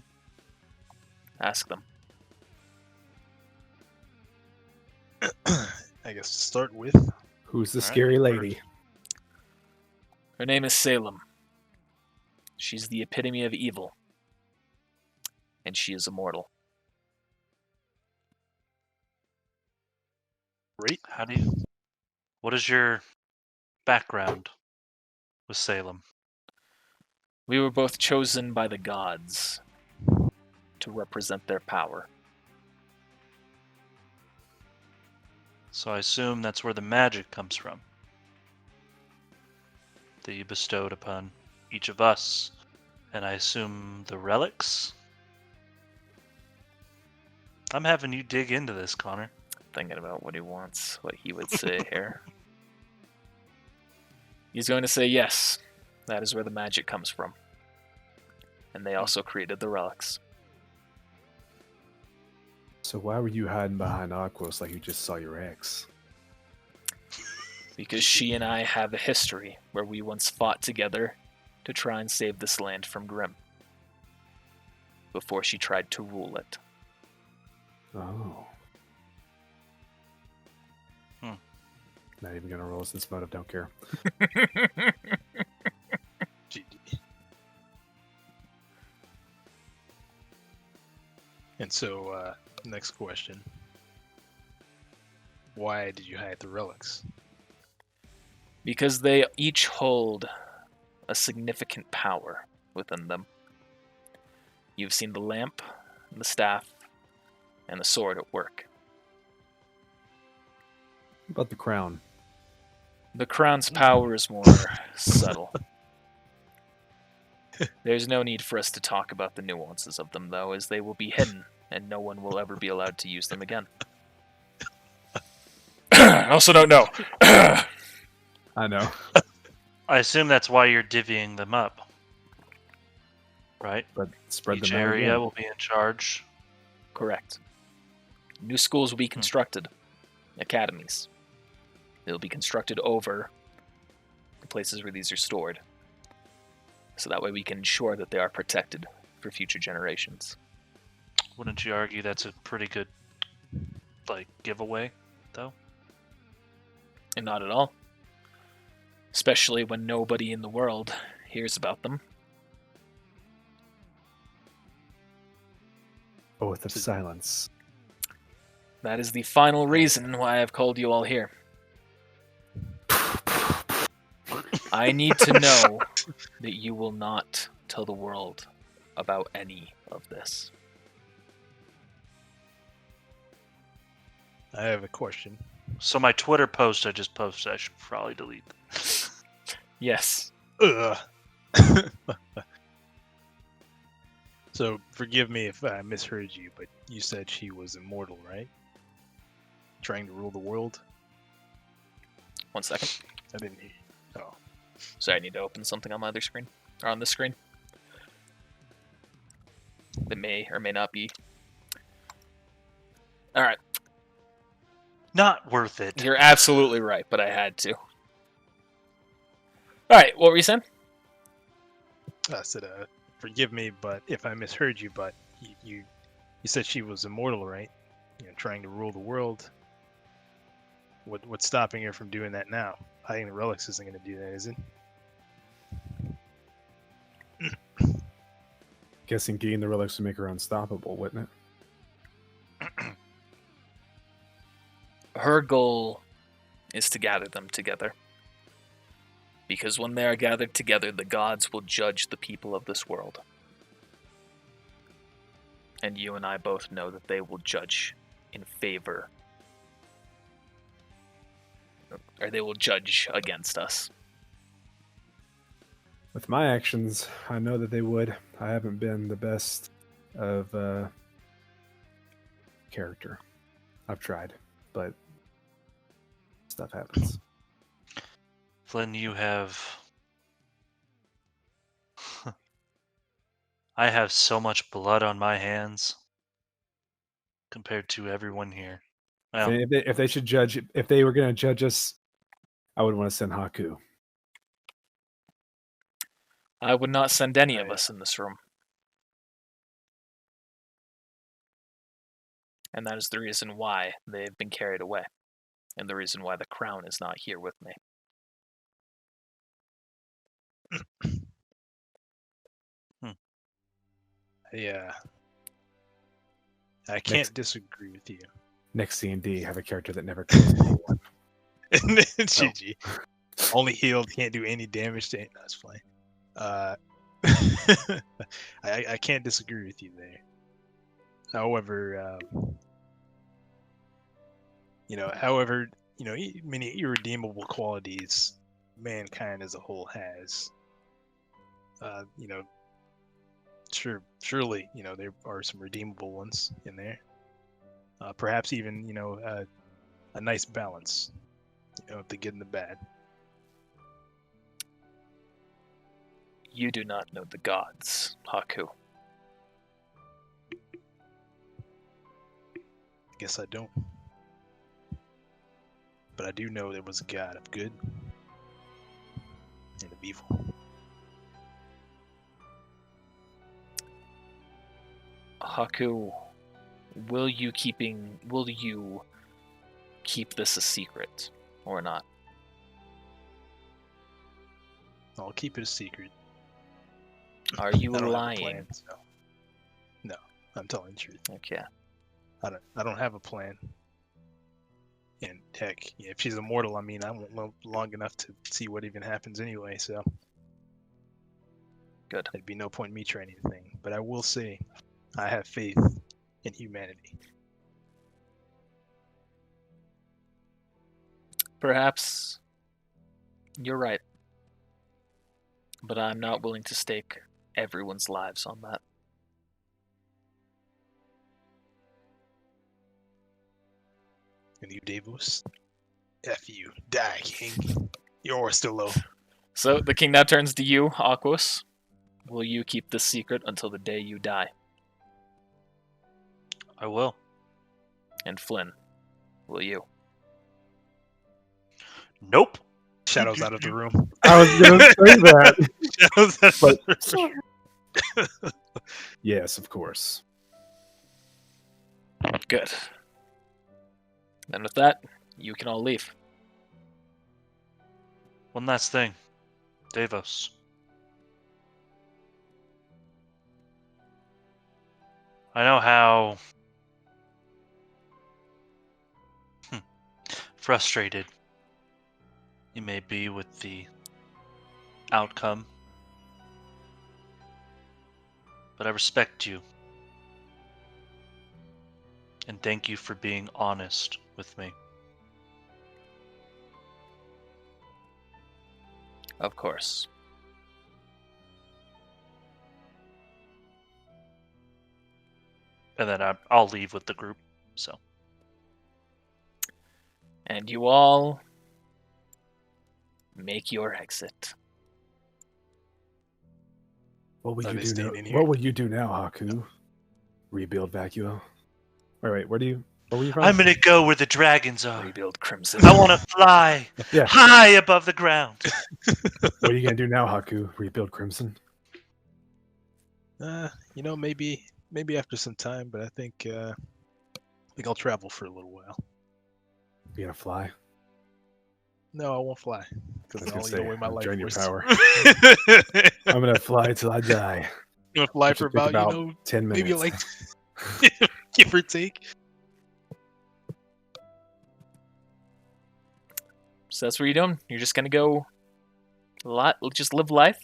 Ask them. I guess to start with, Who's the All right. scary lady? Her name is Salem. She's the epitome of evil. And she is immortal. right? What is your background with Salem? We were both chosen by the gods to represent their power. So I assume that's where the magic comes from. That you bestowed upon each of us. And I assume the relics? I'm having you dig into this, Connor. Thinking about what he wants, what he would say here. He's going to say yes. That is where the magic comes from. And they also created the relics. So why were you hiding behind Aquos like you just saw your ex? Because she and I have a history where we once fought together to try and save this land from Grimm. Before she tried to rule it. Oh. Not even gonna roll this motive, don't care. GG. And so, next question. Why did you hide the relics? Because they each hold a significant power within them. You've seen the lamp, the staff, and the sword at work. What about the crown? The crown's power is more subtle. There's no need for us to talk about the nuances of them, though, as they will be hidden, and no one will ever be allowed to use them again. I also don't know. I know. I assume that's why you're divvying them up. Right? But spread Each them out area again. will be in charge. Correct. New schools will be constructed. Academies. They'll be constructed over the places where these are stored. So that way we can ensure that they are protected for future generations. Wouldn't you argue that's a pretty good, giveaway, though? And not at all. Especially when nobody in the world hears about them. Oath of silence. That is the final reason why I've called you all here. I need to know that you will not tell the world about any of this. I have a question. So my Twitter post I just posted, I should probably delete. Yes. Ugh. So, forgive me if I misheard you, but you said she was immortal, right? Trying to rule the world? 1 second. I didn't hear you. Oh. Sorry, I need to open something on my other screen. Or on this screen. That may or may not be. Alright. Not worth it. You're absolutely right, but I had to. Alright, what were you saying? I said, forgive me, but if I misheard you, but you said she was immortal, right? Trying to rule the world. What's stopping her from doing that now? Hiding the relics isn't going to do that, is it? Guessing getting the relics would make her unstoppable, wouldn't it? Her goal is to gather them together. Because when they are gathered together, the gods will judge the people of this world. And you and I both know that they will judge in favor, or they will judge against us. With my actions, I know that they would. I haven't been the best of character. I've tried, but stuff happens. Flynn, you have... I have so much blood on my hands compared to everyone here. Well, If they should judge, if they were going to judge us, I would want to send Haku. I would not send any of us in this room. And that is the reason why they have been carried away. And the reason why the crown is not here with me. Yeah. I can't disagree with you. Next C&D, have a character that never kills anyone. GG. Only healed, can't do any damage to... That's fine. I can't disagree with you there. However, many irredeemable qualities mankind as a whole has. Surely, there are some redeemable ones in there. Perhaps even, a nice balance, of the good and the bad. You do not know the gods, Haku. Guess I don't. But I do know there was a god of good and of evil. Haku, will you keep this a secret or not? I'll keep it a secret. Are you I don't have a lying? plan, so. No, I'm telling the truth. Okay. I don't have a plan. And heck, if she's immortal, I won't live long enough to see what even happens anyway, so. Good. There'd be no point in me trying anything. But I will say, I have faith in humanity. Perhaps you're right. But I'm not willing to stake everyone's lives on that. And you, Davos? F you. Die, King. You're still low. So the king now turns to you, Aquos. Will you keep this secret until the day you die? I will. And Flynn, will you? Nope. Shadow's out of the room. I was going to say that. Shadow's out of the room. Yes, of course. Good. And with that, you can all leave. One last thing. Davos. I know how frustrated you may be with the outcome, but I respect you. And thank you for being honest with me. Of course. And then I'll leave with the group, so. And you all make your exit. What would Are you they do staying now? in here? What would you do now, Haku? Rebuild Vacuo? Wait, where were you from? I'm gonna go where the dragons are. Rebuild Crimson. I want to fly Yeah. high above the ground. What are you gonna do now, Haku? Rebuild Crimson? Maybe after some time, but I think I'll travel for a little while. You gonna fly? No, I won't fly. I Because was I'll gonna eat say, away my life join your force. power. I'm gonna fly till I die. I'm gonna fly Which for would take about, 10 minutes. maybe like give or take. So that's what you're doing. You're just gonna go just live life.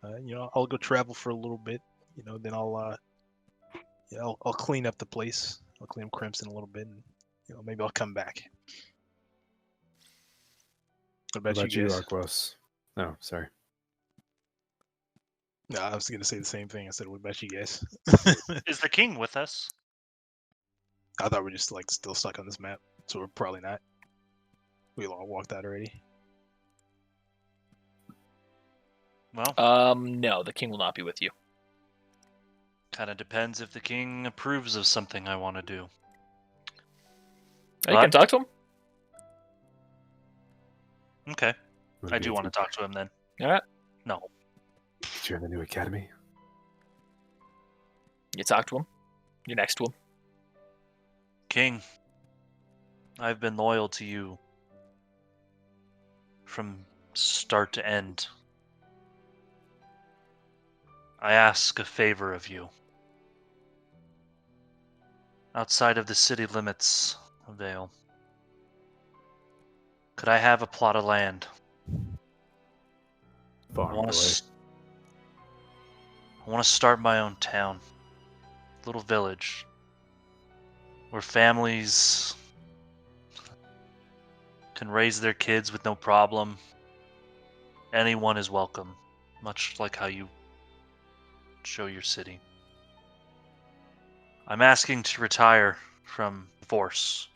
I'll go travel for a little bit. Then I'll clean up the place. I'll clean up Crimson a little bit, and maybe I'll come back. What What about you guys? Arquos? Oh, sorry. No, I was gonna say the same thing. I said, "What about you guys?" Is the king with us? I thought we're just still stuck on this map, so we're probably not. We all walked out already. Well, No, the king will not be with you. kind of depends if the king approves of something I want to do. You can talk to him. Okay, I do want to talk to him then. All right. No. Did you in the new academy? You talk to him. You're next to him. King, I've been loyal to you from start to end. I ask a favor of you. Outside of the city limits of Vale, could I have a plot of land? Farm boy. I want to start my own town, little village, where families can raise their kids with no problem. Anyone is welcome, much like how you show your city. I'm asking to retire from the force.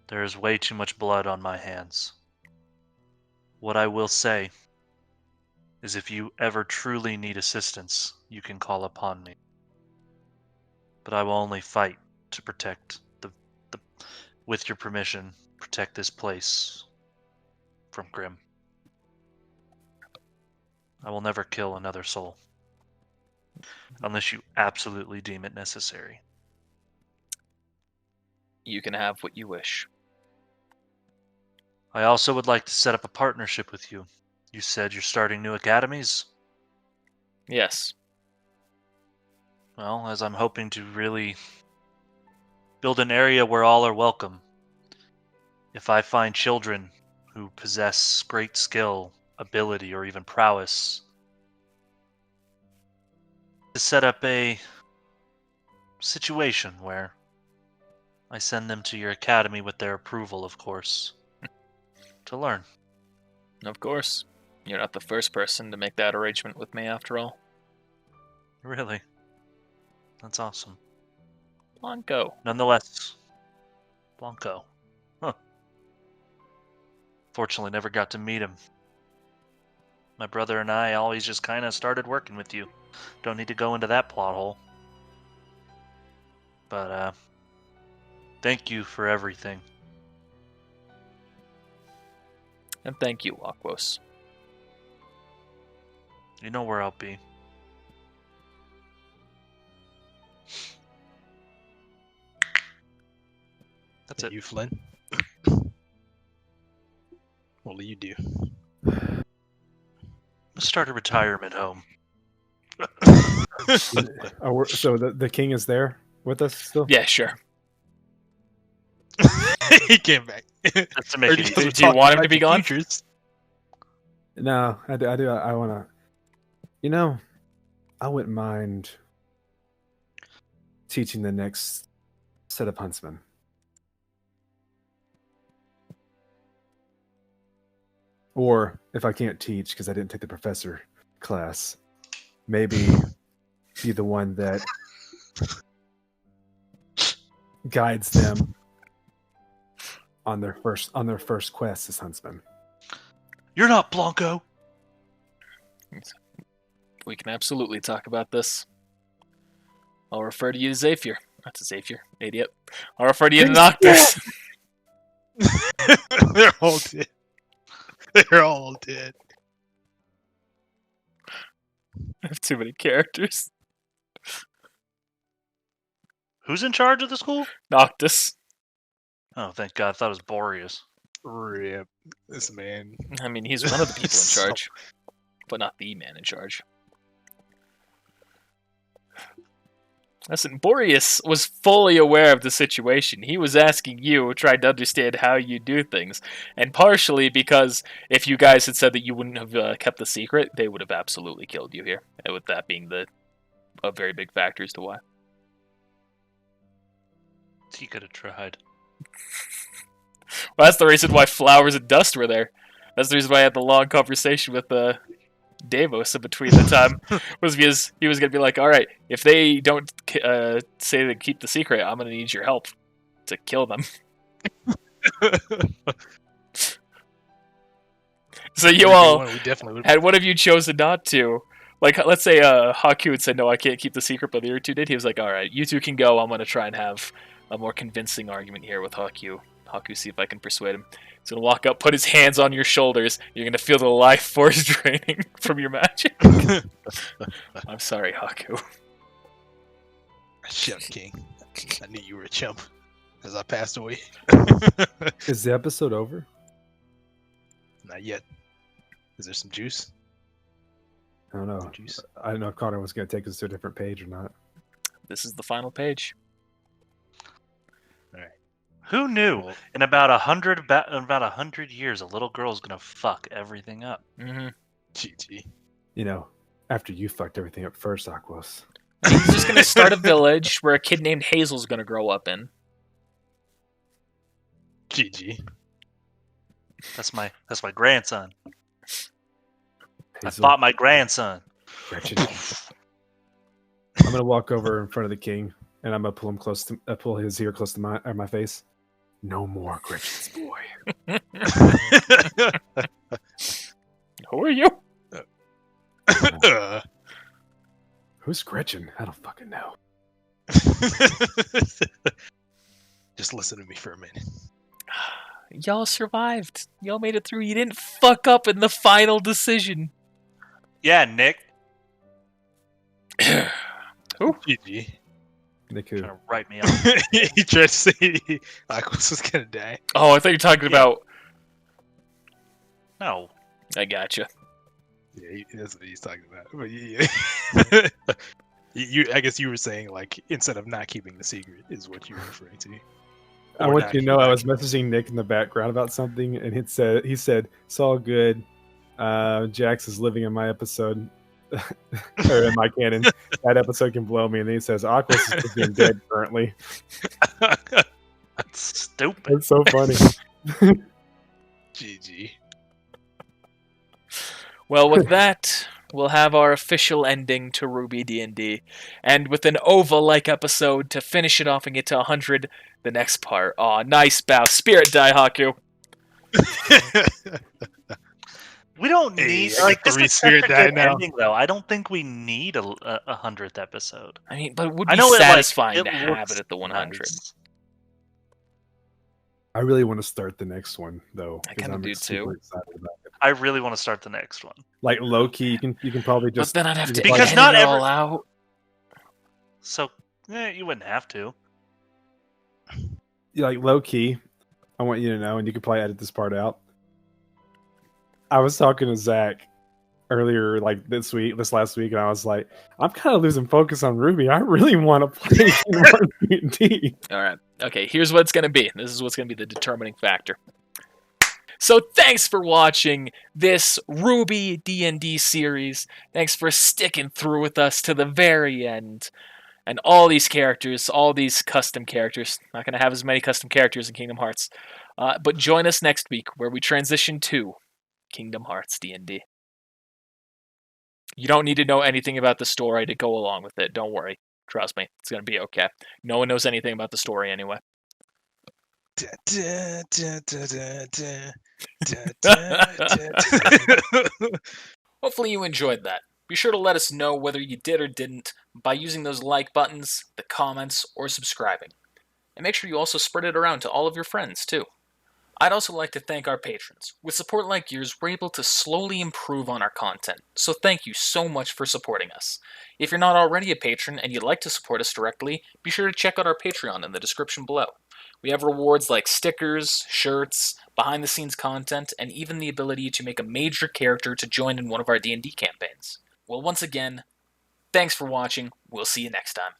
There is way too much blood on my hands. What I will say is if you ever truly need assistance, you can call upon me. But I will only fight to protect with your permission, protect this place from Grim. I will never kill another soul. Unless you absolutely deem it necessary. You can have what you wish. I also would like to set up a partnership with you. You said you're starting new academies? Yes. Well, as I'm hoping to really build an area where all are welcome. If I find children who possess great skill, ability, or even prowess, to set up a situation where I send them to your academy with their approval, of course, to learn. Of course. You're not the first person to make that arrangement with me, after all. Really? That's awesome. Blanco. Nonetheless, Blanco. Huh. Fortunately, never got to meet him. My brother and I always just kind of started working with you. Don't need to go into that plot hole. But, thank you for everything. And thank you, Aquos. You know where I'll be. That's it. You, Flynn? What will you do? Start a retirement home. So the king is there with us still? Yeah, sure. He came back. That's to make it easy. Do you want him to be gone? Futures. No, I do. I want to. I wouldn't mind teaching the next set of huntsmen. Or if I can't teach because I didn't take the professor class, maybe be the one that guides them on their first quest as huntsmen. You're not Blanco. We can absolutely talk about this. I'll refer to you as Zephyr. Not to Zephyr, idiot. I'll refer to you to Noctis. They're all dead. They're all dead. I have too many characters. Who's in charge of the school? Noctis. Oh, thank God. I thought it was Boreas. Rip. This man. I mean, he's one of the people in charge, but not the man in charge. Listen, Boreas was fully aware of the situation. He was asking you, trying to understand how you do things. And partially because if you guys had said that you wouldn't have kept the secret, they would have absolutely killed you here. And with that being a very big factor as to why. He could have tried. Well, that's the reason why Flowers and Dust were there. That's the reason why I had the long conversation with Davos in between the time, was because he was going to be like, all right, if they don't say they keep the secret, I'm going to need your help to kill them. So you all, had one of you chosen not to, like, let's say Haku had said, no, I can't keep the secret, but the other two did. He was like, all right, you two can go. I'm going to try and have a more convincing argument here with Haku. Haku, see if I can persuade him. He's going to walk up, put his hands on your shoulders. You're going to feel the life force draining from your magic. I'm sorry, Haku. Chump King. I knew you were a chump as I passed away. Is the episode over? Not yet. Is there some juice? I don't know. Juice? I don't know if Connor was going to take us to a different page or not. This is the final page. All right. Who knew? Well, In about 100 years, a little girl's gonna fuck everything up. Mm-hmm. GG. You know, after you fucked everything up first, Aquos. He's just going to start a village where a kid named Hazel's going to grow up in. GG. That's my grandson. I Hazel, fought my grandson. Gretchen. I'm going to walk over in front of the king, and I'm going to pull him pull his ear close to my face. No more Gretchen's boy. Who are you? Who's Gretchen? I don't fucking know. Just listen to me for a minute. Y'all survived. Y'all made it through. You didn't fuck up in the final decision. Yeah, Nick. Who? GG. Nick who? Trying to write me off. He tried to say Aquos was gonna die. Oh, I thought you were talking about... No. I gotcha. Yeah, that's what he's talking about. But yeah. I guess you were saying, like, instead of not keeping the secret is what you were referring to. I Or want not you to know I was keeping messaging Nick in the background about something, and he said, it's all good. Jax is living in my episode, or in my canon. That episode can blow me. And then he says, Aquos is being dead currently. That's stupid. That's so funny. GG. Well, with that, we'll have our official ending to RWBY D&D. And with an OVA-like episode to finish it off and get to 100, the next part. Aw, nice bow. Spirit die, Haku. We don't Hey, need I like got this three is such a spirit die good now. ending, though. I don't think we need a 100th episode. I mean, but it would I be know satisfying it to have looks it at the 100. nice. I really want to start the next one, though. I 'cause kinda I'm do, super too. excited about it. I really want to start the next one. Like low key, you can probably But just then I'd have to Because edit not it all out. So, you wouldn't have to. like low key. I want you to know, and you could probably edit this part out. I was talking to Zach earlier, like this last week, and I was like, I'm kind of losing focus on RWBY. I really want to play D&D. All right. Okay, here's what it's going to be. This is what's going to be the determining factor. So thanks for watching this RWBY D&D series. Thanks for sticking through with us to the very end. And all these characters, all these custom characters. Not going to have as many custom characters in Kingdom Hearts. But join us next week where we transition to Kingdom Hearts D&D. You don't need to know anything about the story to go along with it. Don't worry. Trust me. It's going to be okay. No one knows anything about the story anyway. Hopefully you enjoyed that. Be sure to let us know whether you did or didn't by using those like buttons, the comments, or subscribing. And make sure you also spread it around to all of your friends, too. I'd also like to thank our patrons. With support like yours, we're able to slowly improve on our content, so thank you so much for supporting us. If you're not already a patron and you'd like to support us directly, be sure to check out our Patreon in the description below. We have rewards like stickers, shirts, behind-the-scenes content, and even the ability to make a major character to join in one of our D&D campaigns. Well, once again, thanks for watching. We'll see you next time.